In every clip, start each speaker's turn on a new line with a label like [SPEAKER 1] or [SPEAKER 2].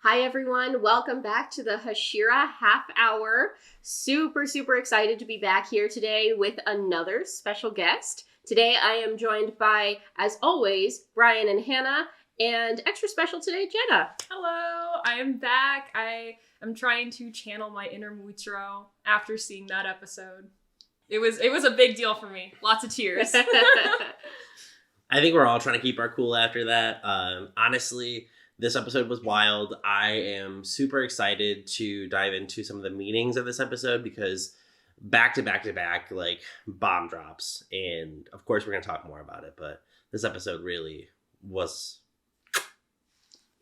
[SPEAKER 1] Hi everyone, welcome back to the Hashira Half Hour. Super excited to be back here today with another special guest. Today I am joined by, as always, Bryan and Hannah, and extra special today, Jenna.
[SPEAKER 2] Hello, I am back. I am trying to channel my inner Muichiro after seeing that episode. It was a big deal for me. Lots of tears.
[SPEAKER 3] I think we're all trying to keep our cool after that. Honestly, this episode was wild. I am super excited to dive into some of the meanings of this episode because back to back, like bomb drops. And of course, we're going to talk more about it, but this episode really was.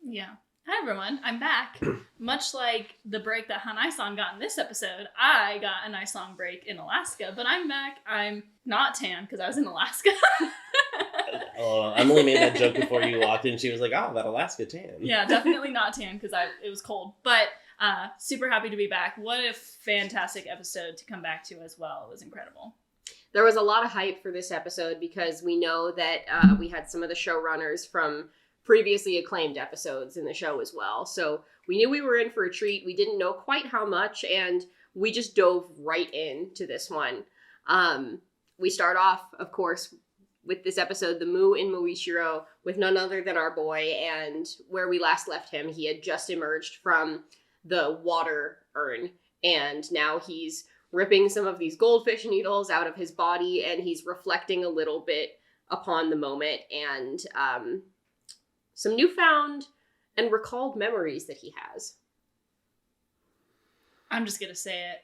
[SPEAKER 4] Yeah. Hi, everyone. I'm back. Much like the break that Han-I-san got in this episode, I got a nice long break in Alaska, but I'm back. I'm not tan because I was in Alaska.
[SPEAKER 3] Emily made that joke before you walked in. She was like, oh, that Alaska tan.
[SPEAKER 4] Yeah, definitely not tan because it was cold. But super happy to be back. What a fantastic episode to come back to as well. It was incredible.
[SPEAKER 1] There was a lot of hype for this episode because we know that we had some of the showrunners from previously acclaimed episodes in the show as well. So we knew we were in for a treat. We didn't know quite how much, and we just dove right into this one. We start off, of course, with this episode, the Mu in Muichiro, with none other than our boy, and where we last left him, he had just emerged from the water urn, and now he's ripping some of these goldfish needles out of his body, and he's reflecting a little bit upon the moment, and some newfound and recalled memories that he has.
[SPEAKER 4] I'm just going to say it.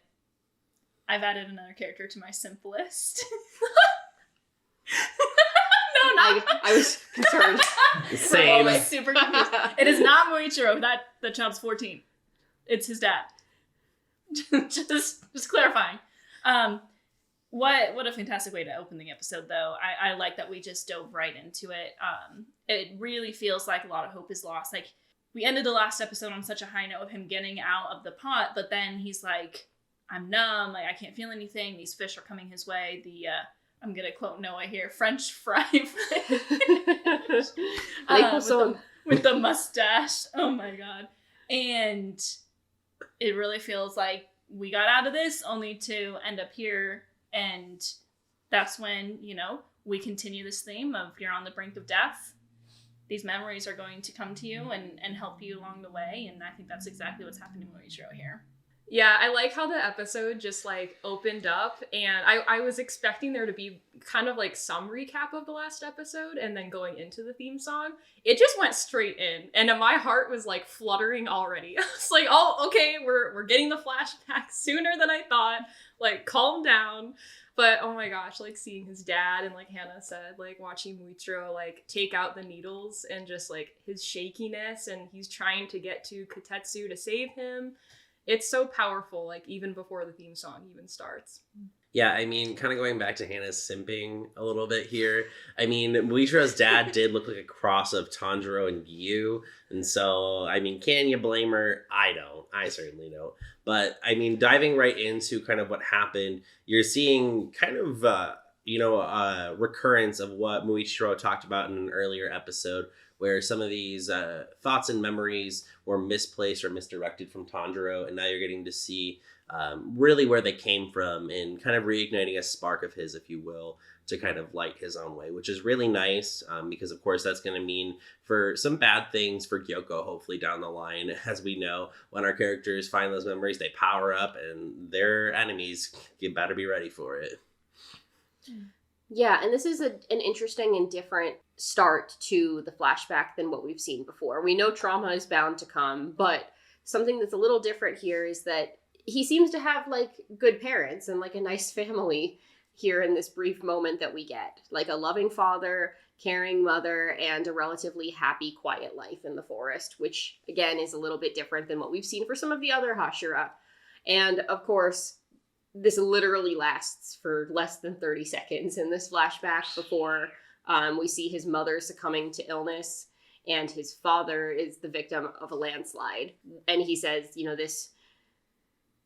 [SPEAKER 4] I've added another character to my simp list. No, not.
[SPEAKER 1] I was concerned.
[SPEAKER 3] Same.
[SPEAKER 4] I'm super confused. It is not Muichiro. The child's 14. It's his dad. just clarifying. What a fantastic way to open the episode, though. I like that we just dove right into it. It really feels like a lot of hope is lost. Like, we ended the last episode on such a high note of him getting out of the pot, but then he's like, I'm numb, like I can't feel anything. These fish are coming his way. I'm gonna quote Noah here, French fry fish. With the mustache. Oh my god. And it really feels like we got out of this only to end up here. And that's when, we continue this theme of you're on the brink of death. These memories are going to come to you and help you along the way. And I think that's exactly what's happening to Muichiro here.
[SPEAKER 2] Yeah, I like how the episode just opened up, and I was expecting there to be kind of some recap of the last episode and then going into the theme song. It just went straight in, and my heart was fluttering already. I was like, oh, okay, we're getting the flashback sooner than I thought. Calm down. But oh my gosh, seeing his dad and Hannah said, watching Muichiro take out the needles and just his shakiness, and he's trying to get to Kotetsu to save him. It's so powerful, even before the theme song even starts.
[SPEAKER 3] Yeah, I mean, kind of going back to Hannah's simping a little bit here. I mean, Muichiro's dad did look like a cross of Tanjiro and Gyu. And so, I mean, can you blame her? I don't. I certainly don't. But, I mean, diving right into kind of what happened, you're seeing kind of, a recurrence of what Muichiro talked about in an earlier episode, where some of these thoughts and memories were misplaced or misdirected from Tanjiro, and now you're getting to see really where they came from and kind of reigniting a spark of his, if you will, to kind of light his own way, which is really nice because, of course, that's going to mean for some bad things for Gyoko, hopefully down the line. As we know, when our characters find those memories, they power up, and their enemies, you better be ready for it.
[SPEAKER 1] Yeah, and this is an interesting and different start to the flashback than what we've seen before. We know trauma is bound to come, but something that's a little different here is that he seems to have good parents and a nice family here in this brief moment that we get. A loving father, caring mother, and a relatively happy, quiet life in the forest, which again is a little bit different than what we've seen for some of the other Hashira. And of course, this literally lasts for less than 30 seconds in this flashback before we see his mother succumbing to illness and his father is the victim of a landslide. And he says, this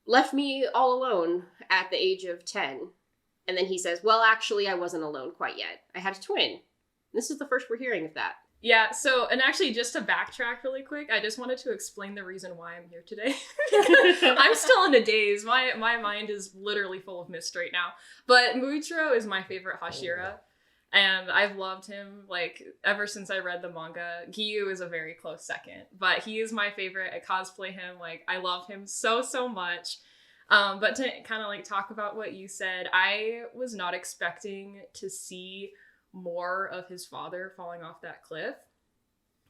[SPEAKER 1] left me all alone at the age of 10. And then he says, well, actually, I wasn't alone quite yet. I had a twin. This is the first we're hearing of that.
[SPEAKER 2] Yeah, so, and actually, just to backtrack really quick, I just wanted to explain the reason why I'm here today. I'm still in a daze. My mind is literally full of mist right now. But Muichiro is my favorite Hashira, and I've loved him, like, ever since I read the manga. Giyu is a very close second, but he is my favorite. I cosplay him, like, I love him so, so much. But to kind of, like, talk about what you said, I was not expecting to see more of his father falling off that cliff.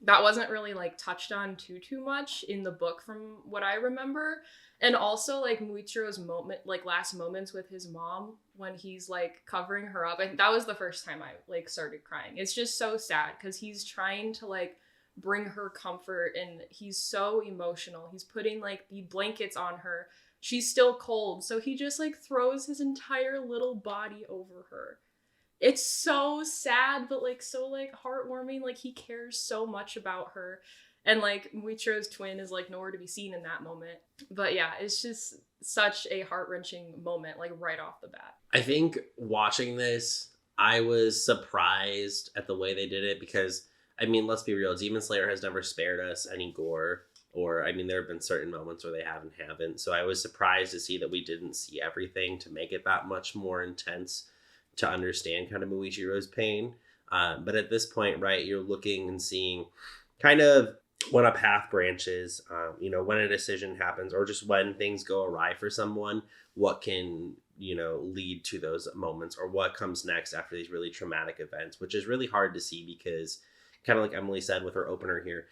[SPEAKER 2] That wasn't really like touched on too much in the book from what I remember. And also like Muichiro's last moments with his mom when he's like covering her up. And that was the first time I like started crying. It's just so sad because he's trying to like bring her comfort and he's so emotional. He's putting like the blankets on her. She's still cold. So he just like throws his entire little body over her. It's so sad, but like so like heartwarming. Like he cares so much about her, and like Muichiro's twin is like nowhere to be seen in that moment. But yeah, it's just such a heart-wrenching moment, like right off the bat.
[SPEAKER 3] I think watching this, I was surprised at the way they did it because, I mean, let's be real, Demon Slayer has never spared us any gore, or I mean, there have been certain moments where they haven't. So I was surprised to see that we didn't see everything to make it that much more intense to understand kind of Muichiro's pain. But at this point, right, you're looking and seeing kind of when a path branches, when a decision happens or just when things go awry for someone, what can, lead to those moments or what comes next after these really traumatic events, which is really hard to see because kind of like Emily said with her opener here,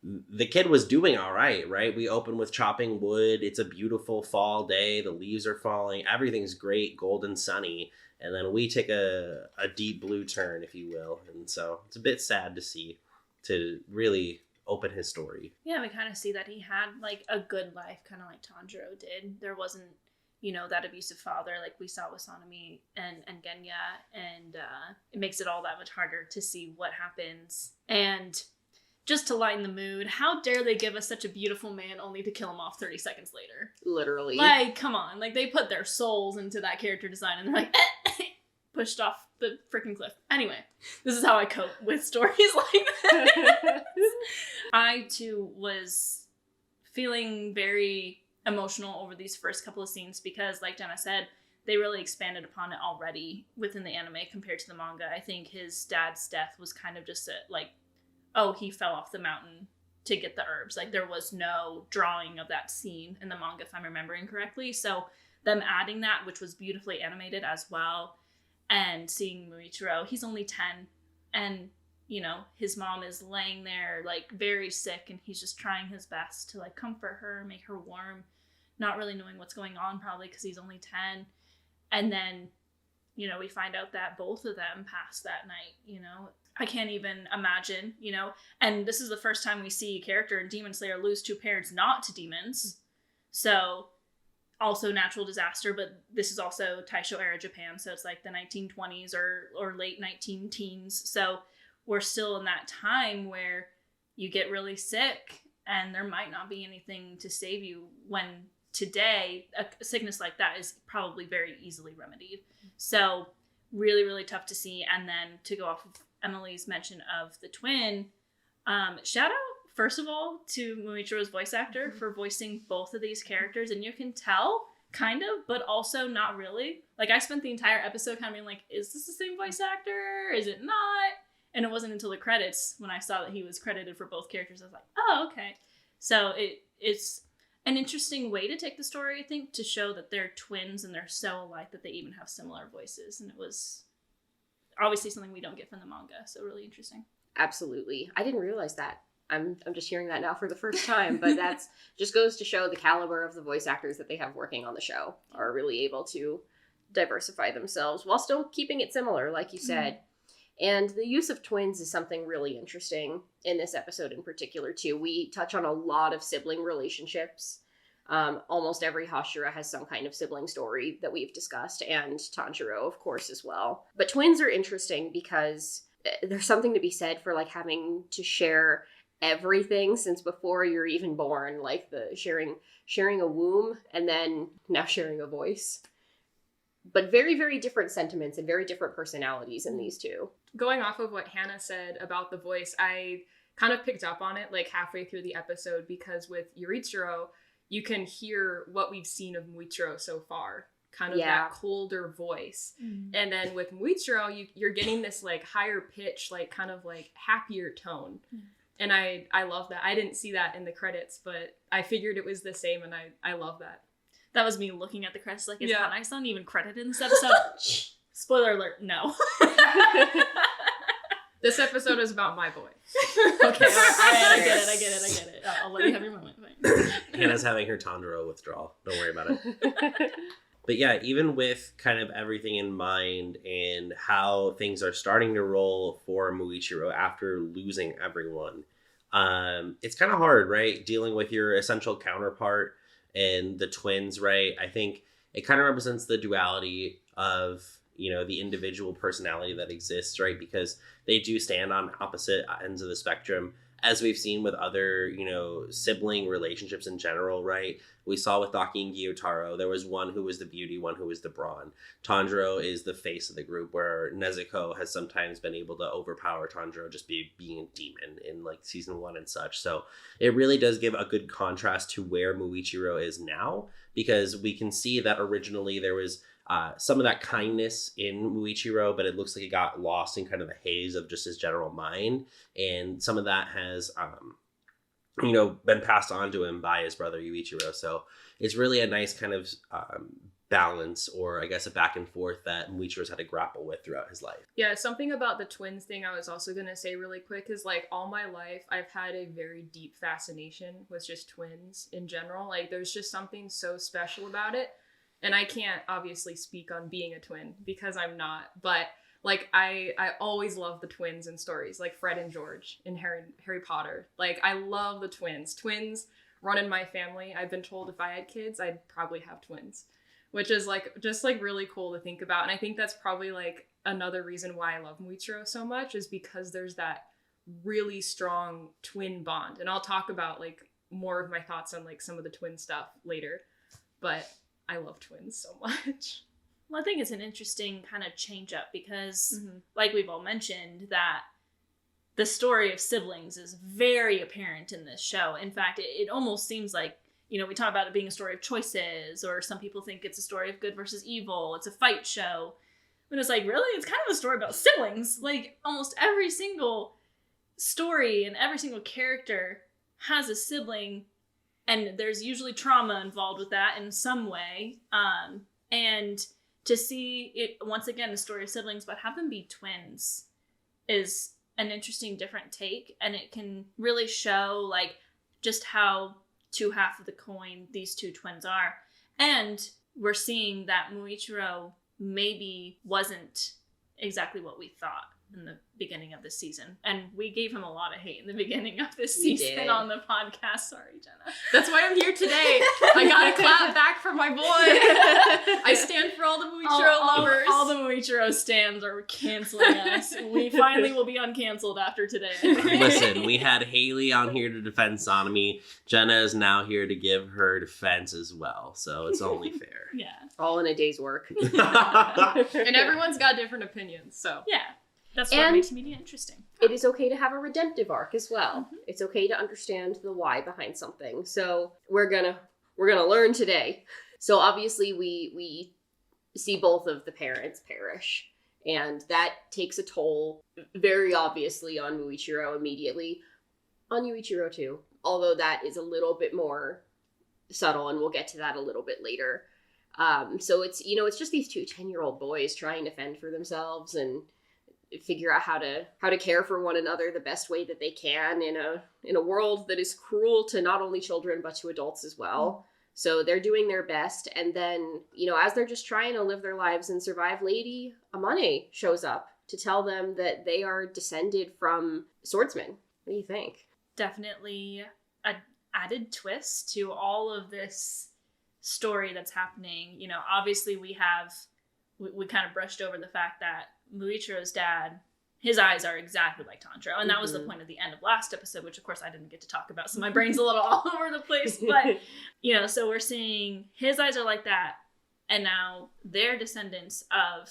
[SPEAKER 3] the kid was doing all right? We open with chopping wood. It's a beautiful fall day. The leaves are falling. Everything's great, golden sunny. And then we take a deep blue turn, if you will. And so it's a bit sad to see, to really open his story.
[SPEAKER 4] Yeah, we kind of see that he had like a good life, kind of like Tanjiro did. There wasn't, that abusive father like we saw with Sanemi and Genya. And it makes it all that much harder to see what happens. And just to lighten the mood, how dare they give us such a beautiful man only to kill him off 30 seconds later?
[SPEAKER 1] Literally.
[SPEAKER 4] Like, come on. Like, they put their souls into that character design and they're like, pushed off the freaking cliff. Anyway, this is how I cope with stories like this. I, too, was feeling very emotional over these first couple of scenes because, like Jenna said, they really expanded upon it already within the anime compared to the manga. I think his dad's death was kind of just he fell off the mountain to get the herbs. Like, there was no drawing of that scene in the manga, if I'm remembering correctly. So them adding that, which was beautifully animated as well, and seeing Muichiro, he's only 10, and, his mom is laying there, like, very sick, and he's just trying his best to, like, comfort her, make her warm, not really knowing what's going on, probably because he's only 10. And then, we find out that both of them passed that night, I can't even imagine, and this is the first time we see a character in Demon Slayer lose two parents not to demons. So also natural disaster, but this is also Taisho era Japan. So it's like the 1920s or late 19 teens. So we're still in that time where you get really sick and there might not be anything to save you, when today a sickness like that is probably very easily remedied. So really, really tough to see. And then to go off of Emily's mention of the twin, shout out first of all to Muichiro's voice actor for voicing both of these characters, and you can tell kind of, but also not really. Like, I spent the entire episode kind of being like, is this the same voice actor? Is it not? And it wasn't until the credits when I saw that he was credited for both characters, I was like, oh, okay. So it's an interesting way to take the story, I think, to show that they're twins and they're so alike that they even have similar voices. And it was obviously something we don't get from the manga, so really interesting.
[SPEAKER 1] Absolutely. I didn't realize that. I'm just hearing that now for the first time, but that's just goes to show the caliber of the voice actors that they have working on the show are really able to diversify themselves while still keeping it similar, like you said. And the use of twins is something really interesting in this episode in particular, too. We touch on a lot of sibling relationships. Almost every Hashira has some kind of sibling story that we've discussed, and Tanjiro, of course, as well. But twins are interesting because there's something to be said for, like, having to share everything since before you're even born, like the sharing a womb and then now sharing a voice. But very, very different sentiments and very different personalities in these two.
[SPEAKER 2] Going off of what Hannah said about the voice, I kind of picked up on it like halfway through the episode, because with Yurichiro, you can hear what we've seen of Muichiro so far, kind of that colder voice. And then with Muichiro, you're getting this like higher pitch, like kind of like happier tone. And I love that. I didn't see that in the credits, but I figured it was the same, and I love that.
[SPEAKER 4] That was me looking at the credits like, is Hannah not even credited in this episode? Spoiler alert, no.
[SPEAKER 2] This episode is about my boy.
[SPEAKER 4] Okay, I get it. I'll let you have your moment.
[SPEAKER 3] Hannah's having her Tanjiro withdrawal. Don't worry about it. But yeah, even with kind of everything in mind and how things are starting to roll for Muichiro after losing everyone, it's kind of hard, right? Dealing with your essential counterpart and the twins, right? I think it kind of represents the duality of, you know, the individual personality that exists, right? Because they do stand on opposite ends of the spectrum, as we've seen with other, you know, sibling relationships in general, right? We saw with Daki and Gyutaro, there was one who was the beauty, one who was the brawn. Tanjiro is the face of the group, where Nezuko has sometimes been able to overpower Tanjiro just being a demon in like season 1 and such. So it really does give a good contrast to where Muichiro is now, because we can see that originally there was some of that kindness in Muichiro, but it looks like it got lost in kind of the haze of just his general mind. And some of that has, you know, been passed on to him by his brother Yuichiro. So it's really a nice kind of balance, or I guess a back and forth that Muichiro's had to grapple with throughout his life.
[SPEAKER 2] Yeah, something about the twins thing I was also going to say really quick is like all my life I've had a very deep fascination with just twins in general. Like there's just something so special about it. And I can't obviously speak on being a twin because I'm not, but like I always love the twins in stories, like Fred and George in Harry Potter. Like I love the twins. Twins run in my family. I've been told if I had kids, I'd probably have twins, which is like just like really cool to think about. And I think that's probably like another reason why I love Muichiro so much, is because there's that really strong twin bond. And I'll talk about like more of my thoughts on like some of the twin stuff later, but I love twins so much.
[SPEAKER 4] Well, I think it's an interesting kind of change up because, like we've all mentioned, that the story of siblings is very apparent in this show. In fact, it almost seems like, you know, we talk about it being a story of choices, or some people think it's a story of good versus evil. It's a fight show. But it's like, really? It's kind of a story about siblings. Like, almost every single story and every single character has a sibling, and there's usually trauma involved with that in some way. And to see it, once again, the story of siblings, but have them be twins is an interesting, different take. And it can really show, like, just how two halves of the coin these two twins are. And we're seeing that Muichiro maybe wasn't exactly what we thought in the beginning of this season. And we gave him a lot of hate in the beginning of this season on the podcast. Sorry, Jenna.
[SPEAKER 2] That's why I'm here today. I got a clap back for my boy. I stand for all the Muichiro lovers.
[SPEAKER 4] All the Muichiro stands are canceling us. We finally will be uncanceled after today.
[SPEAKER 3] Listen, we had Haley on here to defend Sonomy. Jenna is now here to give her defense as well. So it's only fair.
[SPEAKER 4] Yeah.
[SPEAKER 1] All in a day's work.
[SPEAKER 2] And everyone's got different opinions, so.
[SPEAKER 4] Yeah. That's what makes media interesting.
[SPEAKER 1] It is okay to have a redemptive arc as well. It's okay to understand the why behind something. So we're gonna learn today. So obviously we see both of the parents perish, and that takes a toll very obviously on Muichiro immediately, on Yuichiro too. Although that is a little bit more subtle, and we'll get to that a little bit later. So it's, you know, it's just these two 10-year-old boys trying to fend for themselves and figure out how to care for one another the best way that they can in a world that is cruel to not only children but to adults as well. So they're doing their best, and then, you know, as they're just trying to live their lives and survive, Lady Amane shows up to tell them that they are descended from swordsmen. What do you think?
[SPEAKER 4] Definitely an added twist to all of this story that's happening. You know, obviously we kind of brushed over the fact that Muichiro's dad, his eyes are exactly like Tanjiro, and that was the point of the end of last episode, which of course I didn't get to talk about, so my brain's a little all over the place. But, you know, so we're seeing his eyes are like that, and now they're descendants of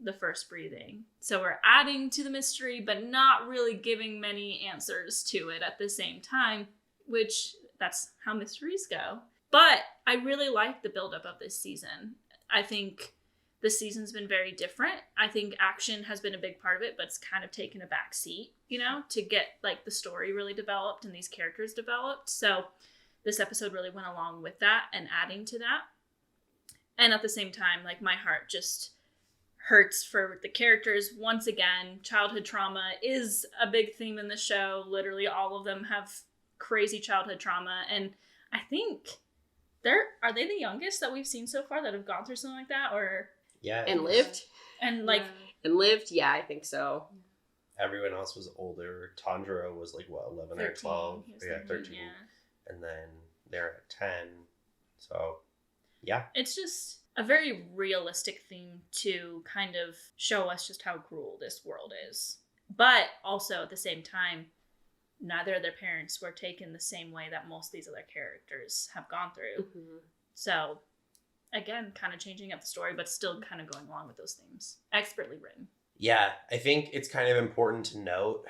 [SPEAKER 4] the first breathing. So we're adding to the mystery, but not really giving many answers to it at the same time, which that's how mysteries go. But I really like the buildup of this season. I think the season's been very different. I think action has been a big part of it, but it's kind of taken a back seat, you know, to get like the story really developed and these characters developed. So this episode really went along with that and adding to that. And at the same time, like my heart just hurts for the characters. Once again, childhood trauma is a big theme in the show. Literally all of them have crazy childhood trauma. And I think are they the youngest that we've seen so far that have gone through something like that? Or
[SPEAKER 3] Yeah.
[SPEAKER 1] And lived?
[SPEAKER 4] and like
[SPEAKER 1] And lived? Yeah, I think so.
[SPEAKER 3] Everyone else was older. Tanjiro was like, what, 11 or
[SPEAKER 4] 13.
[SPEAKER 3] 12?
[SPEAKER 4] He was
[SPEAKER 3] Yeah, 13.
[SPEAKER 4] Yeah.
[SPEAKER 3] And then they're at 10. So, yeah.
[SPEAKER 4] It's just a very realistic theme to kind of show us just how cruel this world is. But also at the same time, neither of their parents were taken the same way that most of these other characters have gone through.
[SPEAKER 1] Mm-hmm.
[SPEAKER 4] So, again, kind of changing up the story, but still kind of going along with those themes. Expertly written.
[SPEAKER 3] Yeah, I think it's kind of important to note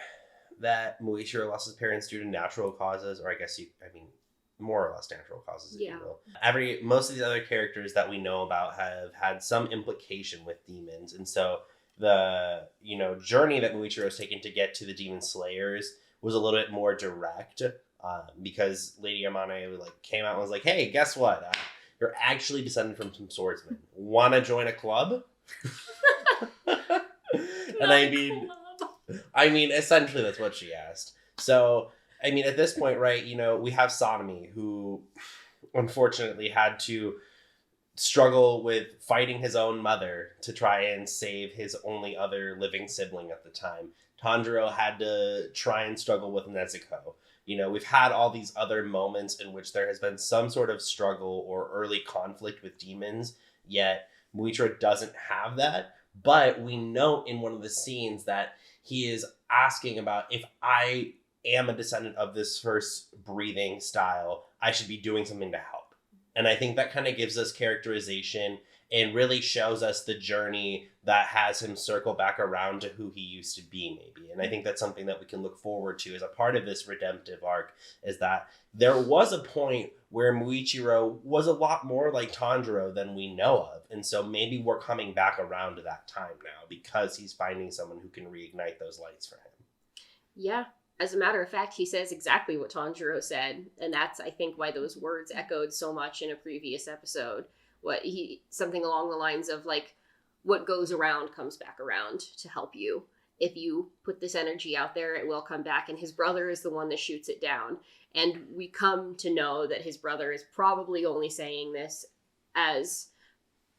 [SPEAKER 3] that Muichiro lost his parents due to natural causes, or more or less natural causes, if
[SPEAKER 1] Yeah.
[SPEAKER 3] you will. Most of the other characters that we know about have had some implication with demons, and so the journey that Muichiro has taken to get to the demon slayers was a little bit more direct, because Lady Yamane came out and was like, "Hey, guess what? You're actually descended from some swordsmen. Want to join a club?" And I mean, essentially that's what she asked. So, I mean, at this point, right, we have Sonomi, who unfortunately had to struggle with fighting his own mother to try and save his only other living sibling at the time. Tanjiro had to try and struggle with Nezuko. We've had all these other moments in which there has been some sort of struggle or early conflict with demons, yet Muichiro doesn't have that. But we know in one of the scenes that he is asking about, if I am a descendant of this first breathing style, I should be doing something to help. And I think that kind of gives us characterization and really shows us the journey that has him circle back around to who he used to be, maybe. And I think that's something that we can look forward to as a part of this redemptive arc, is that there was a point where Muichiro was a lot more like Tanjiro than we know of. And so maybe we're coming back around to that time now because he's finding someone who can reignite those lights for him.
[SPEAKER 1] Yeah. As a matter of fact, he says exactly what Tanjiro said. And that's, I think, why those words echoed so much in a previous episode. Something along the lines of, what goes around comes back around to help you. If you put this energy out there, it will come back. And his brother is the one that shoots it down. And we come to know that his brother is probably only saying this as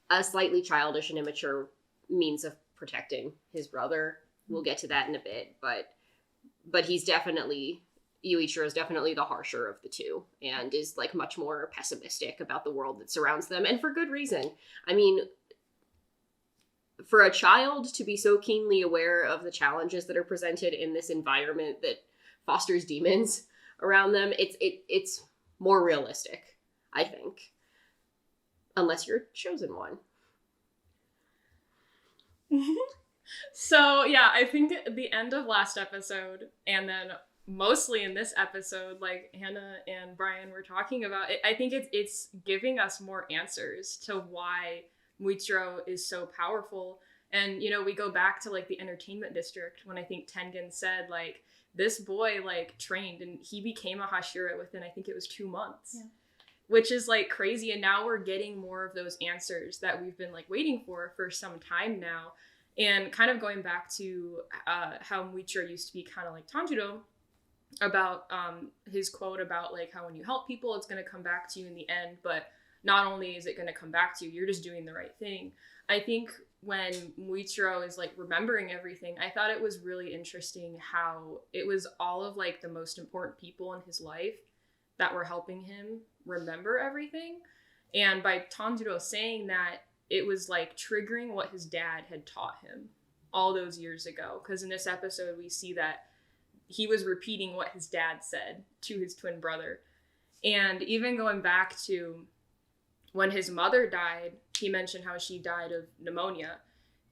[SPEAKER 1] a slightly childish and immature means of protecting his brother. We'll get to that in a bit, but he's definitely, Yuichiro is definitely the harsher of the two and is much more pessimistic about the world that surrounds them, and for good reason. I mean, for a child to be so keenly aware of the challenges that are presented in this environment that fosters demons around them, it's more realistic, I think. Unless you're chosen one.
[SPEAKER 2] So, yeah, I think at the end of last episode, and then mostly in this episode, like Hannah and Bryan were talking about, I think it's giving us more answers to why Muichiro is so powerful. And, we go back to, the entertainment district when I think Tengen said, this boy, trained, and he became a Hashira within, I think it was 2 months. Yeah. Which is crazy, and now we're getting more of those answers that we've been waiting for some time now. And kind of going back to how Muichiro used to be kind of like Tanjiro, about his quote about how when you help people, it's going to come back to you in the end, but not only is it going to come back to you, you're just doing the right thing. I think when Muichiro is remembering everything, I thought it was really interesting how it was all of the most important people in his life that were helping him remember everything. And by Tanjiro saying that, it was triggering what his dad had taught him all those years ago. Because in this episode, we see that he was repeating what his dad said to his twin brother. And even going back to when his mother died, he mentioned how she died of pneumonia.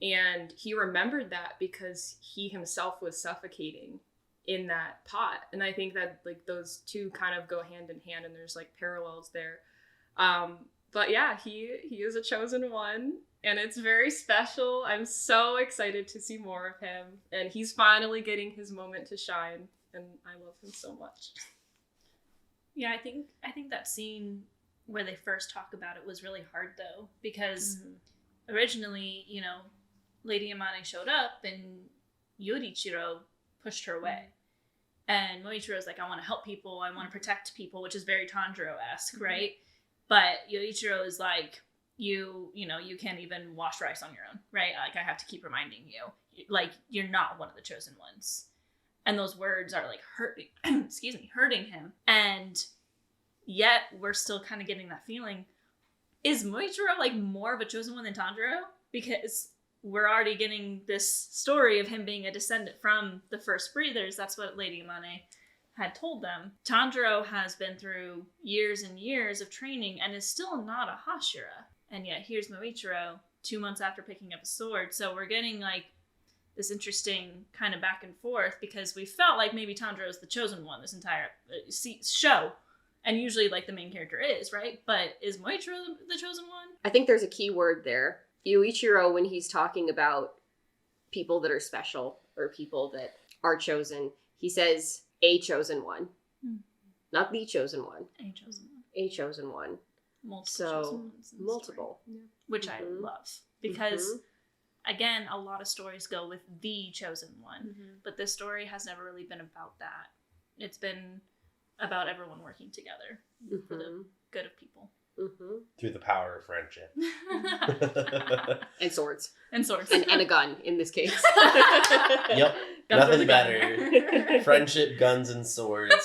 [SPEAKER 2] And he remembered that because he himself was suffocating in that pot. And I think that like those two kind of go hand in hand, and there's like parallels there. But yeah, he is a chosen one, and it's very special. I'm so excited to see more of him, and he's finally getting his moment to shine, and I love him so much.
[SPEAKER 4] Yeah, I think that scene where they first talk about it was really hard though, because originally, you know, Lady Amane showed up and Yorichiro pushed her away. And Muichiro's like, I want to help people, I want to protect people, which is very Tanjiro-esque, right? But Yorichiro is like, you know, you can't even wash rice on your own, right? Like, I have to keep reminding you, like, you're not one of the chosen ones. And those words are like hurting him. And yet we're still kind of getting that feeling. Is Muichiro like more of a chosen one than Tanjiro? Because we're already getting this story of him being a descendant from the first breathers. That's what Lady Amane had told them. Tanjiro has been through years and years of training and is still not a Hashira. And yet here's Muichiro 2 months after picking up a sword. So we're getting like this interesting kind of back and forth, because we felt like maybe Tanjiro is the chosen one this entire show. And usually like the main character is, right? But is Muichiro the chosen one?
[SPEAKER 1] I think there's a key word there. Yuichiro, when he's talking about people that are special or people that are chosen, he says a chosen one. Not the chosen one.
[SPEAKER 4] A chosen one.
[SPEAKER 1] A chosen one.
[SPEAKER 4] Multiple chosen ones in the
[SPEAKER 1] multiple.
[SPEAKER 4] story. Which I love. Because again, a lot of stories go with the chosen one. But this story has never really been about that. It's been about everyone working together for the good of people.
[SPEAKER 3] Through the power of friendship.
[SPEAKER 1] And swords.
[SPEAKER 4] And swords.
[SPEAKER 1] And a gun, in this case.
[SPEAKER 3] Yep.
[SPEAKER 4] Guns
[SPEAKER 3] Nothing
[SPEAKER 4] with a
[SPEAKER 3] better. Friendship, guns, and swords.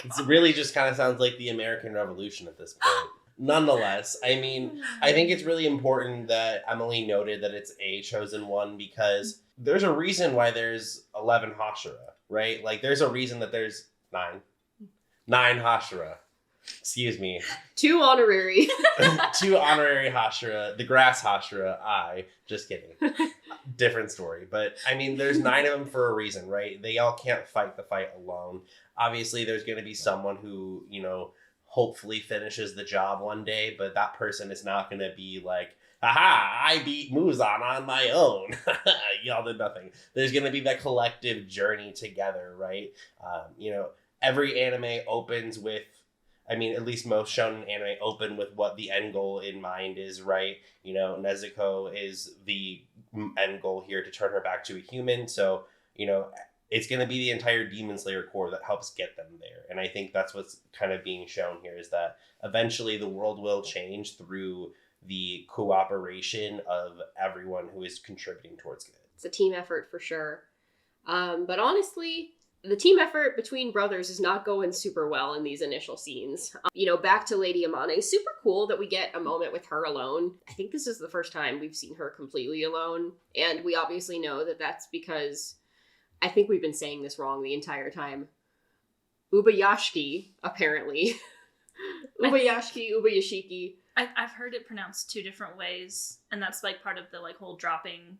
[SPEAKER 3] It really just kind of sounds like the American Revolution at this point. Nonetheless, I mean, I think it's really important that Emily noted that it's a chosen one, because there's a reason why there's 11 Hashira, right? Like, there's a reason that there's 9 Hashira. Excuse me.
[SPEAKER 1] 2 honorary.
[SPEAKER 3] 2 honorary Hashira. The grass Hashira. Just kidding. Different story. But, I mean, there's 9 of them for a reason, right? They all can't fight the fight alone. Obviously, there's going to be someone who, you know, hopefully finishes the job one day, but that person is not going to be like, haha, I beat Muzan on my own. Y'all did nothing. There's going to be that collective journey together, right? You know, every anime opens with, I mean, at least most shonen anime open with what the end goal in mind is, right? You know, Nezuko is the end goal here, to turn her back to a human. So, you know, it's going to be the entire Demon Slayer core that helps get them there. And I think that's what's kind of being shown here, is that eventually the world will change through the cooperation of everyone who is contributing towards good.
[SPEAKER 1] It's a team effort for sure. But honestly, the team effort between brothers is not going super well in these initial scenes. You know, back to Lady Amane, super cool that we get a moment with her alone. I think this is the first time we've seen her completely alone. And we obviously know that that's because, I think we've been saying this wrong the entire time. Ubayashiki, apparently. Ubayashiki.
[SPEAKER 4] I've heard it pronounced 2 different ways, and that's like part of the like whole dropping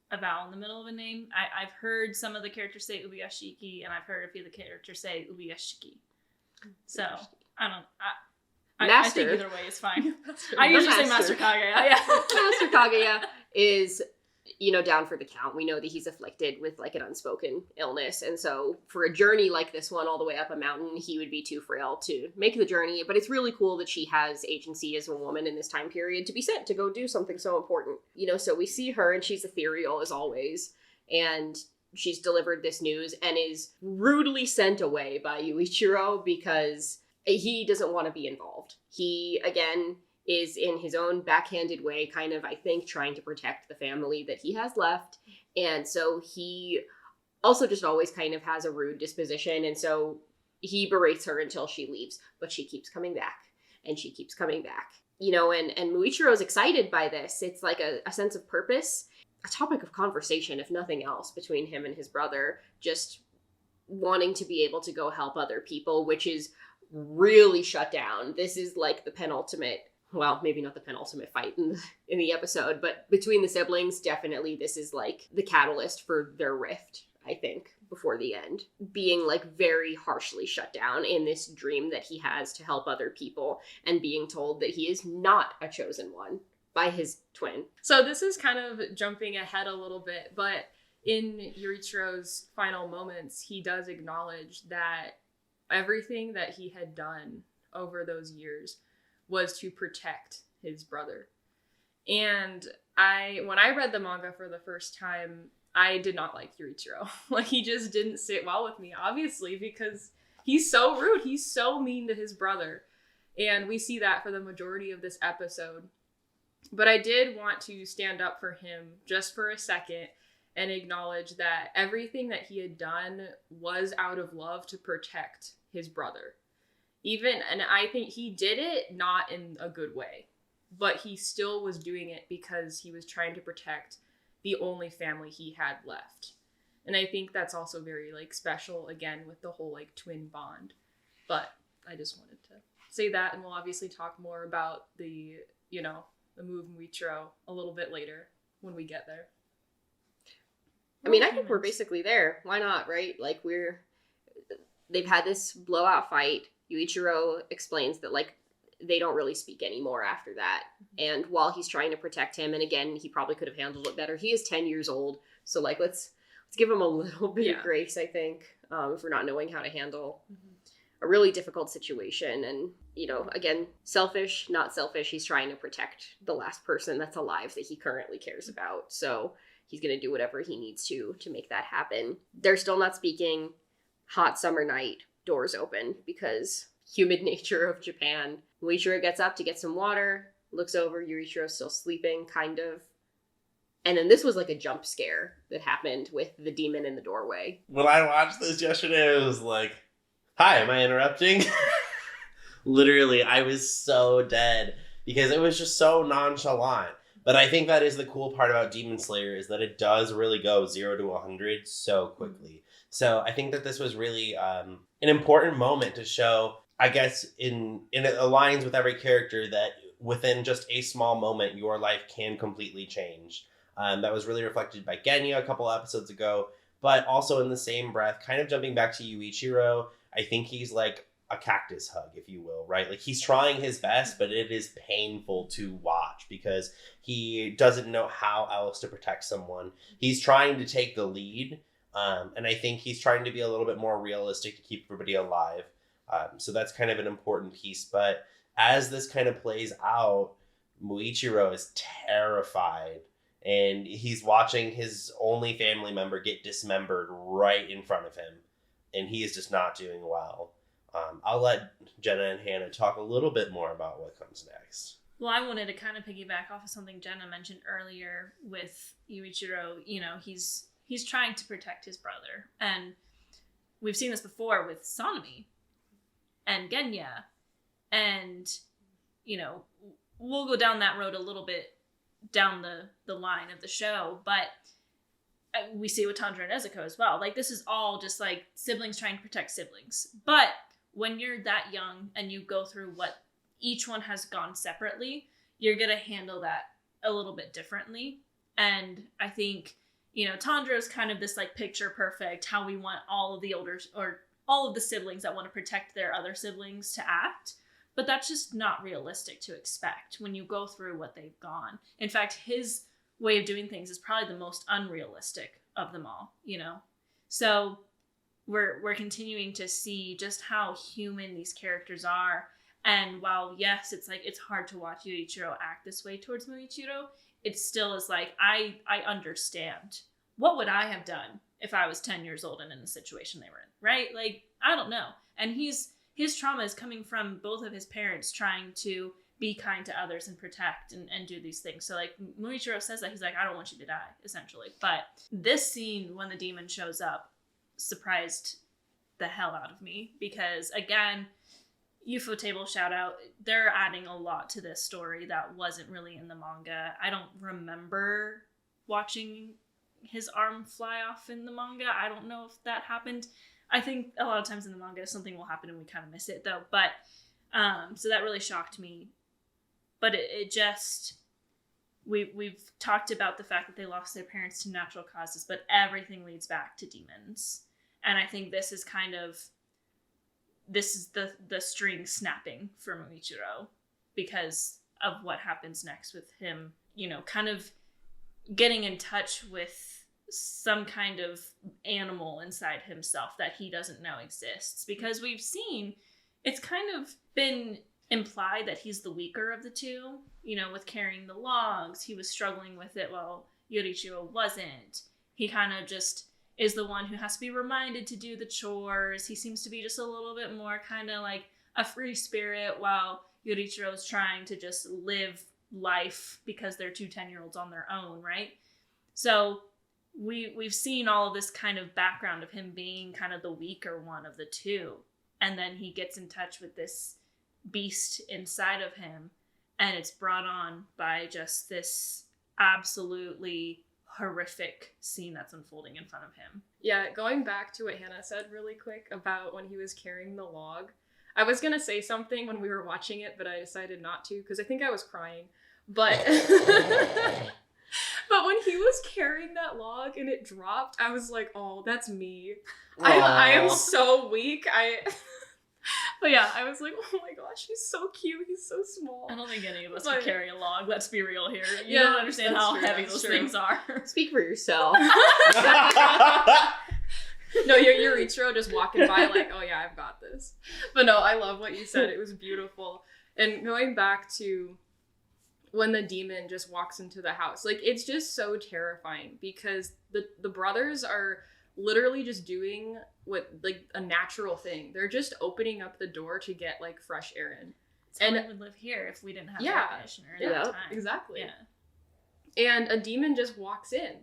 [SPEAKER 4] a vowel in the middle of a name. I've heard some of the characters say Ubuyashiki, and I've heard a few of the characters say Ubuyashiki. So I think either way is fine. I usually say Master Kaguya. Yeah.
[SPEAKER 1] Master Kaguya is, you know, down for the count. We know that he's afflicted with like an unspoken illness, and so for a journey like this one all the way up a mountain, he would be too frail to make the journey. But it's really cool that she has agency as a woman in this time period to be sent to go do something so important. You know, so we see her, and she's ethereal as always, and she's delivered this news and is rudely sent away by Yuichiro because he doesn't want to be involved. He, again, is in his own backhanded way kind of, I think, trying to protect the family that he has left. And so he also just always kind of has a rude disposition. And so he berates her until she leaves. But she keeps coming back. And she keeps coming back. You know, and Muichiro's excited by this. It's like a sense of purpose. A topic of conversation, if nothing else, between him and his brother. Just wanting to be able to go help other people, which is really shut down. This is like the penultimate well, maybe not the penultimate fight in the episode, but between the siblings, definitely this is like the catalyst for their rift, I think, before the end. Being like very harshly shut down in this dream that he has to help other people and being told that he is not a chosen one by his twin.
[SPEAKER 2] So this is kind of jumping ahead a little bit, but in Yuichiro's final moments, he does acknowledge that everything that he had done over those years was to protect his brother. And when I read the manga for the first time, I did not like Yuichiro. Like, he just didn't sit well with me, obviously, because he's so rude. He's so mean to his brother. And we see that for the majority of this episode. But I did want to stand up for him just for a second and acknowledge that everything that he had done was out of love to protect his brother. And I think he did it not in a good way, but he still was doing it because he was trying to protect the only family he had left. And I think that's also very like special, again, with the whole like twin bond. But I just wanted to say that, and we'll obviously talk more about the move Muichiro a little bit later when we get there.
[SPEAKER 1] I mean, I think we're basically there. Why not, right? Like, they've had this blowout fight. Yuichiro explains that, like, they don't really speak anymore after that. And while he's trying to protect him, and again, he probably could have handled it better. He is 10 years old. So, like, let's give him a little bit of grace, I think, for not knowing how to handle a really difficult situation. And, again, selfish, not selfish. He's trying to protect the last person that's alive that he currently cares about. So he's going to do whatever he needs to make that happen. They're still not speaking. Hot summer night, doors open because humid nature of Japan. Muichiro gets up to get some water, looks over, Yuichiro's still sleeping, kind of. And then this was like a jump scare that happened with the demon in the doorway.
[SPEAKER 3] When I watched this yesterday, I was like, hi, am I interrupting? Literally, I was so dead because it was just so nonchalant. But I think that is the cool part about Demon Slayer, is that it does really go 0 to 100 so quickly. So I think that this was really an important moment to show, I guess, it aligns with every character that within just a small moment, your life can completely change. That was really reflected by Genya a couple episodes ago, but also in the same breath, kind of jumping back to Yuichiro, I think he's like a cactus hug, if you will, right? Like, he's trying his best, but it is painful to watch because he doesn't know how else to protect someone. He's trying to take the lead, and I think he's trying to be a little bit more realistic to keep everybody alive. So that's kind of an important piece. But as this kind of plays out, Muichiro is terrified, and he's watching his only family member get dismembered right in front of him, and he is just not doing well. I'll let Jenna and Hannah talk a little bit more about what comes next.
[SPEAKER 4] Well, I wanted to kind of piggyback off of something Jenna mentioned earlier with Yuichiro. He's trying to protect his brother. And we've seen this before with Sanemi and Genya. And, we'll go down that road a little bit down the line of the show. But we see it with Tanjiro and Nezuko as well. Like, this is all just like siblings trying to protect siblings. But when you're that young and you go through what each one has gone separately, you're going to handle that a little bit differently. And I think, Tanjiro's kind of this like picture perfect, how we want all of the all of the siblings that want to protect their other siblings to act. But that's just not realistic to expect when you go through what they've gone. In fact, his way of doing things is probably the most unrealistic of them all, So we're continuing to see just how human these characters are. And while, yes, it's like, it's hard to watch Yuichiro act this way towards Muichiro, it still is like, I understand. What would I have done if I was 10 years old and in the situation they were in, right? Like, I don't know. And his trauma is coming from both of his parents trying to be kind to others and protect and do these things. So like Muichiro says that, he's like, I don't want you to die, essentially. But this scene when the demon shows up surprised the hell out of me because, again, UFO table shout out, they're adding a lot to this story that wasn't really in the manga. I don't remember watching his arm fly off in the manga. I don't know if that happened. I think a lot of times in the manga something will happen and we kind of miss it though. But so that really shocked me. but it just, we've talked about the fact that they lost their parents to natural causes, but everything leads back to demons. And I think this is the string snapping for Muichiro because of what happens next with him, you know, kind of getting in touch with some kind of animal inside himself that he doesn't know exists. Because we've seen, it's kind of been implied that he's the weaker of the two, you know, with carrying the logs. He was struggling with it while Yorichiro wasn't. He kind of just is the one who has to be reminded to do the chores. He seems to be just a little bit more kind of like a free spirit, while Yorichiro's trying to just live life because they're two 10-year-olds on their own, right? So we've seen all of this kind of background of him being kind of the weaker one of the two. And then he gets in touch with this beast inside of him, and it's brought on by just this absolutely horrific scene that's unfolding in front of him.
[SPEAKER 2] Yeah, going back to what Hannah said really quick about when he was carrying the log, I was gonna say something when we were watching it, but I decided not to because I think I was crying. But but when he was carrying that log and it dropped, I was like, oh, that's me. I am so weak. But yeah, I was like, oh my gosh, he's so cute. He's so small.
[SPEAKER 4] I don't think any of us can carry a log. Let's be real here. You
[SPEAKER 2] Yeah,
[SPEAKER 4] don't understand
[SPEAKER 2] that's
[SPEAKER 4] how
[SPEAKER 2] true,
[SPEAKER 4] heavy
[SPEAKER 2] that's
[SPEAKER 4] those
[SPEAKER 2] true.
[SPEAKER 4] things are.
[SPEAKER 1] Speak for yourself.
[SPEAKER 2] No, your Yorichiro just walking by like, oh yeah, I've got this. But no, I love what you said. It was beautiful. And going back to when the demon just walks into the house, like, it's just so terrifying because the brothers are literally just doing what, like, a natural thing. They're just opening up the door to get like fresh air in.
[SPEAKER 4] And we would live here if we didn't have air conditioner at that time.
[SPEAKER 2] Exactly.
[SPEAKER 4] Yeah.
[SPEAKER 2] And a demon just walks in.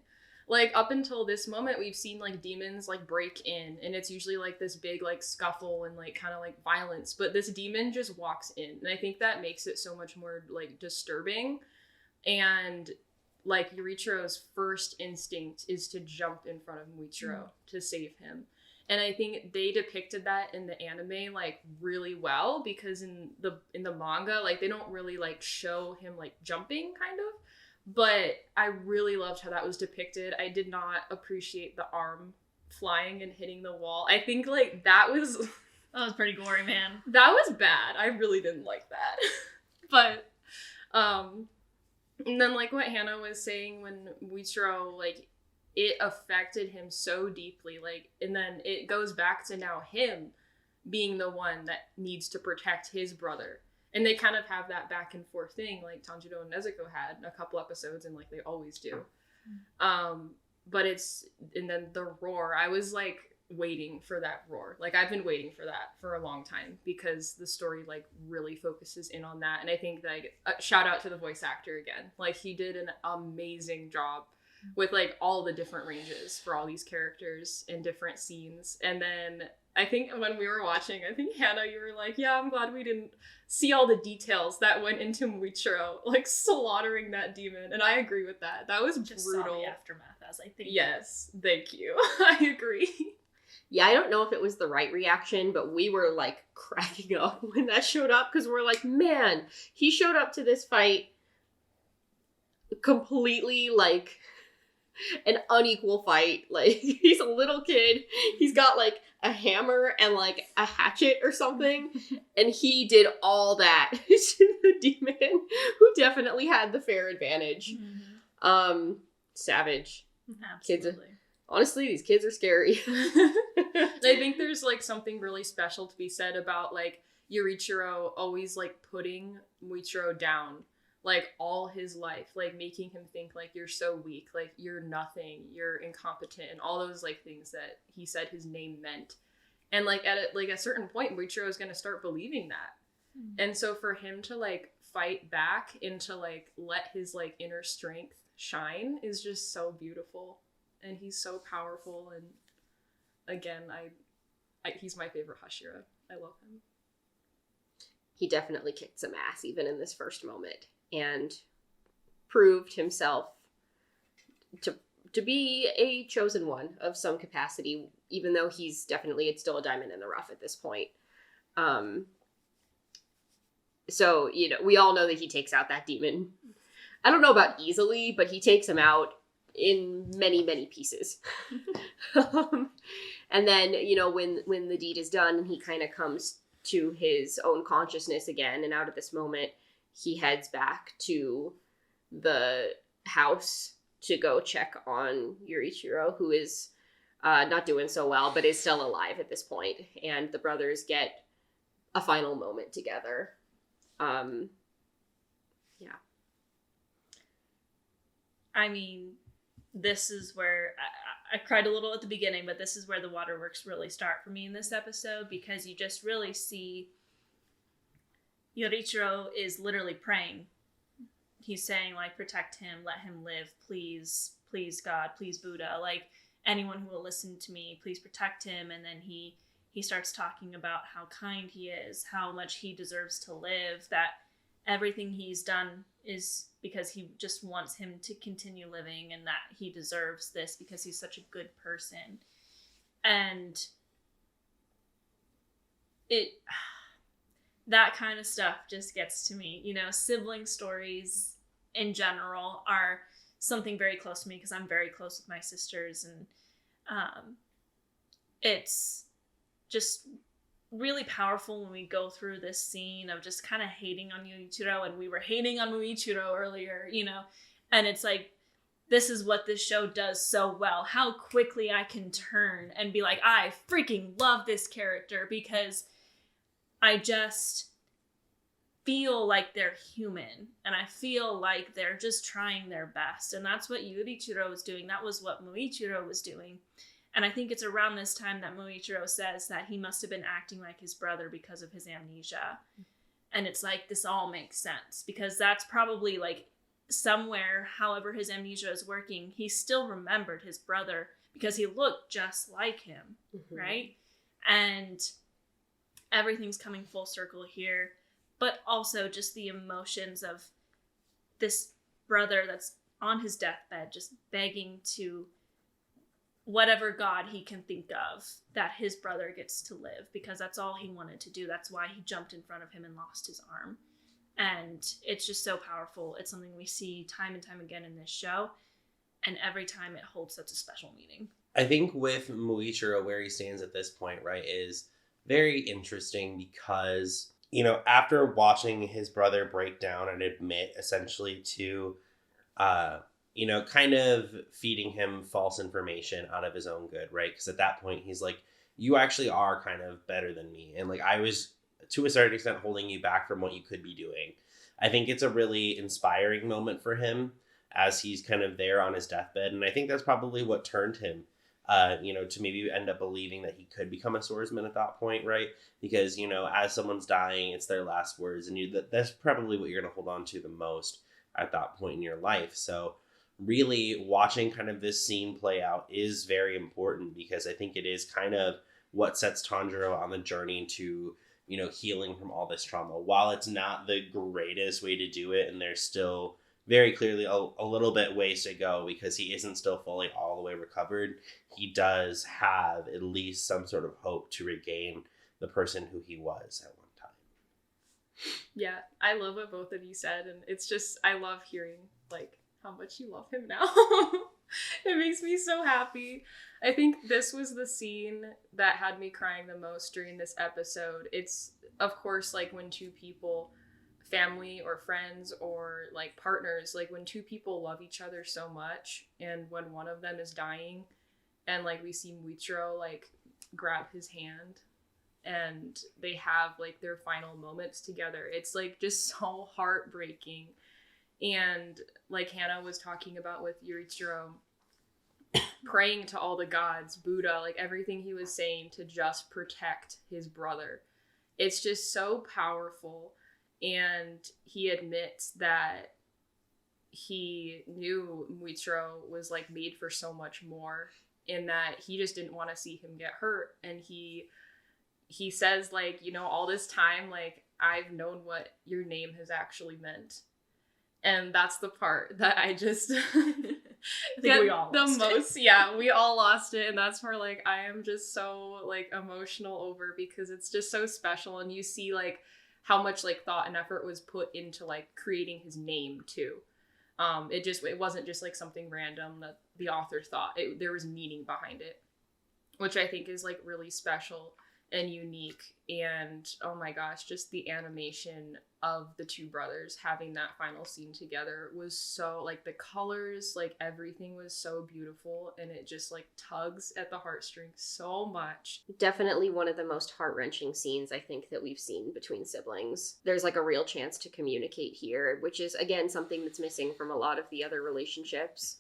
[SPEAKER 2] Like, up until this moment, we've seen like demons like break in, and it's usually like this big like scuffle and like kind of like violence, but this demon just walks in, and I think that makes it so much more like disturbing. And like, Yorichiro's first instinct is to jump in front of Muichiro to save him. And I think they depicted that in the anime like really well, because in the manga, like, they don't really like show him like jumping kind of. But I really loved how that was depicted. I did not appreciate the arm flying and hitting the wall. I think like that was
[SPEAKER 4] pretty gory, man.
[SPEAKER 2] That was bad. I really didn't like that. But and then like what Hannah was saying, when Muichiro, like, it affected him so deeply, like, and then it goes back to now him being the one that needs to protect his brother. And they kind of have that back and forth thing like Tanjiro and Nezuko had a couple episodes, and like they always do. But and then the roar, I was like waiting for that roar. Like, I've been waiting for that for a long time because the story like really focuses in on that. And I think that shout out to the voice actor again. Like, he did an amazing job with like all the different ranges for all these characters and different scenes. And then I think when we were watching, I think Hannah, you were like, yeah, I'm glad we didn't see all the details that went into Muichiro, like slaughtering that demon. And I agree with that. That was
[SPEAKER 4] Just
[SPEAKER 2] brutal.
[SPEAKER 4] saw the aftermath, as I think.
[SPEAKER 2] Yes, thank you. I agree.
[SPEAKER 1] Yeah, I don't know if it was the right reaction, but we were like cracking up when that showed up, because we're like, man, he showed up to this fight completely like an unequal fight. Like, he's a little kid, he's got like a hammer and like a hatchet or something, and he did all that to the demon, who definitely had the fair advantage. Savage.
[SPEAKER 4] Absolutely.
[SPEAKER 1] Kids, honestly, these kids are scary.
[SPEAKER 2] I think there's like something really special to be said about like Yorichiro always like putting Muichiro down like all his life, like making him think like, you're so weak, like you're nothing, you're incompetent, and all those like things that he said his name meant. And like at a certain point, Muichiro is going to start believing that. And so for him to like fight back and to like let his like inner strength shine is just so beautiful. And he's so powerful. And again, he's my favorite Hashira. I love him.
[SPEAKER 1] He definitely kicked some ass even in this first moment, and proved himself to be a chosen one of some capacity, even though it's still a diamond in the rough at this point. So, you know, we all know that he takes out that demon. I don't know about easily, but he takes him out in many, many pieces. And then, you know, when the deed is done and he kind of comes to his own consciousness again and out of this moment, he heads back to the house to go check on Muichiro, who is not doing so well, but is still alive at this point. And the brothers get a final moment together. Yeah.
[SPEAKER 4] I mean, this is where I cried a little at the beginning, but this is where the waterworks really start for me in this episode, because you just really see Muichiro is literally praying. He's saying, like, protect him, let him live, please, please God, please Buddha, like, anyone who will listen to me, please protect him. And then he starts talking about how kind he is, how much he deserves to live, that everything he's done is because he just wants him to continue living, and that he deserves this because he's such a good person. And that kind of stuff just gets to me. You know, sibling stories in general are something very close to me because I'm very close with my sisters, and it's just really powerful when we go through this scene of just kind of hating on Muichiro, and we were hating on Muichiro earlier, you know, and it's like, this is what this show does so well, how quickly I can turn and be like, I freaking love this character, because I just feel like they're human, and I feel like they're just trying their best, and that's what Muichiro was doing. That was what Muichiro was doing. And I think it's around this time that Muichiro says that he must have been acting like his brother because of his amnesia. And it's like, this all makes sense, because that's probably like somewhere, however his amnesia is working, he still remembered his brother because he looked just like him, right? And everything's coming full circle here, but also just the emotions of this brother that's on his deathbed, just begging to whatever God he can think of, that his brother gets to live, because that's all he wanted to do. That's why he jumped in front of him and lost his arm. And it's just so powerful. It's something we see time and time again in this show, and every time it holds such a special meaning.
[SPEAKER 3] I think with Muichiro, where he stands at this point, right, is very interesting because, you know, after watching his brother break down and admit essentially to you know, kind of feeding him false information out of his own good, right? Because at that point, he's like, you actually are kind of better than me. And like, I was, to a certain extent, holding you back from what you could be doing. I think it's a really inspiring moment for him as he's kind of there on his deathbed. And I think that's probably what turned him, you know, to maybe end up believing that he could become a swordsman at that point, right? Because, you know, as someone's dying, it's their last words. And that's probably what you're going to hold on to the most at that point in your life. So really watching kind of this scene play out is very important, because I think it is kind of what sets Tanjiro on the journey to, you know, healing from all this trauma. While it's not the greatest way to do it, and there's still very clearly a little bit ways to go because he isn't still fully all the way recovered, he does have at least some sort of hope to regain the person who he was at one time.
[SPEAKER 2] Yeah, I love what both of you said, and it's just, I love hearing, like, how much you love him now. It makes me so happy. I think this was the scene that had me crying the most during this episode. It's, of course, like when two people, family or friends or like partners, like when two people love each other so much, and when one of them is dying, and like we see Muichiro like grab his hand and they have like their final moments together. It's like just so heartbreaking. And like Hannah was talking about with Muichiro praying to all the gods, Buddha, like everything he was saying to just protect his brother. It's just so powerful. And he admits that he knew Muichiro was like made for so much more, in that he just didn't want to see him get hurt. And he says, like, you know, all this time, like, I've known what your name has actually meant. And that's the part that I just
[SPEAKER 4] I think we all lost
[SPEAKER 2] the most. Yeah, we all lost it. And that's where, like, I am just so, like, emotional over, because it's just so special. And you see, like, how much like thought and effort was put into like creating his name too. It wasn't just like something random that the author thought. There was meaning behind it, which I think is like really special and unique. And oh my gosh, just the animation of the two brothers having that final scene together was so, like, the colors, like everything was so beautiful, and it just like tugs at the heartstrings so much.
[SPEAKER 1] Definitely one of the most heart-wrenching scenes I think that we've seen between siblings. There's like a real chance to communicate here, which is again something that's missing from a lot of the other relationships.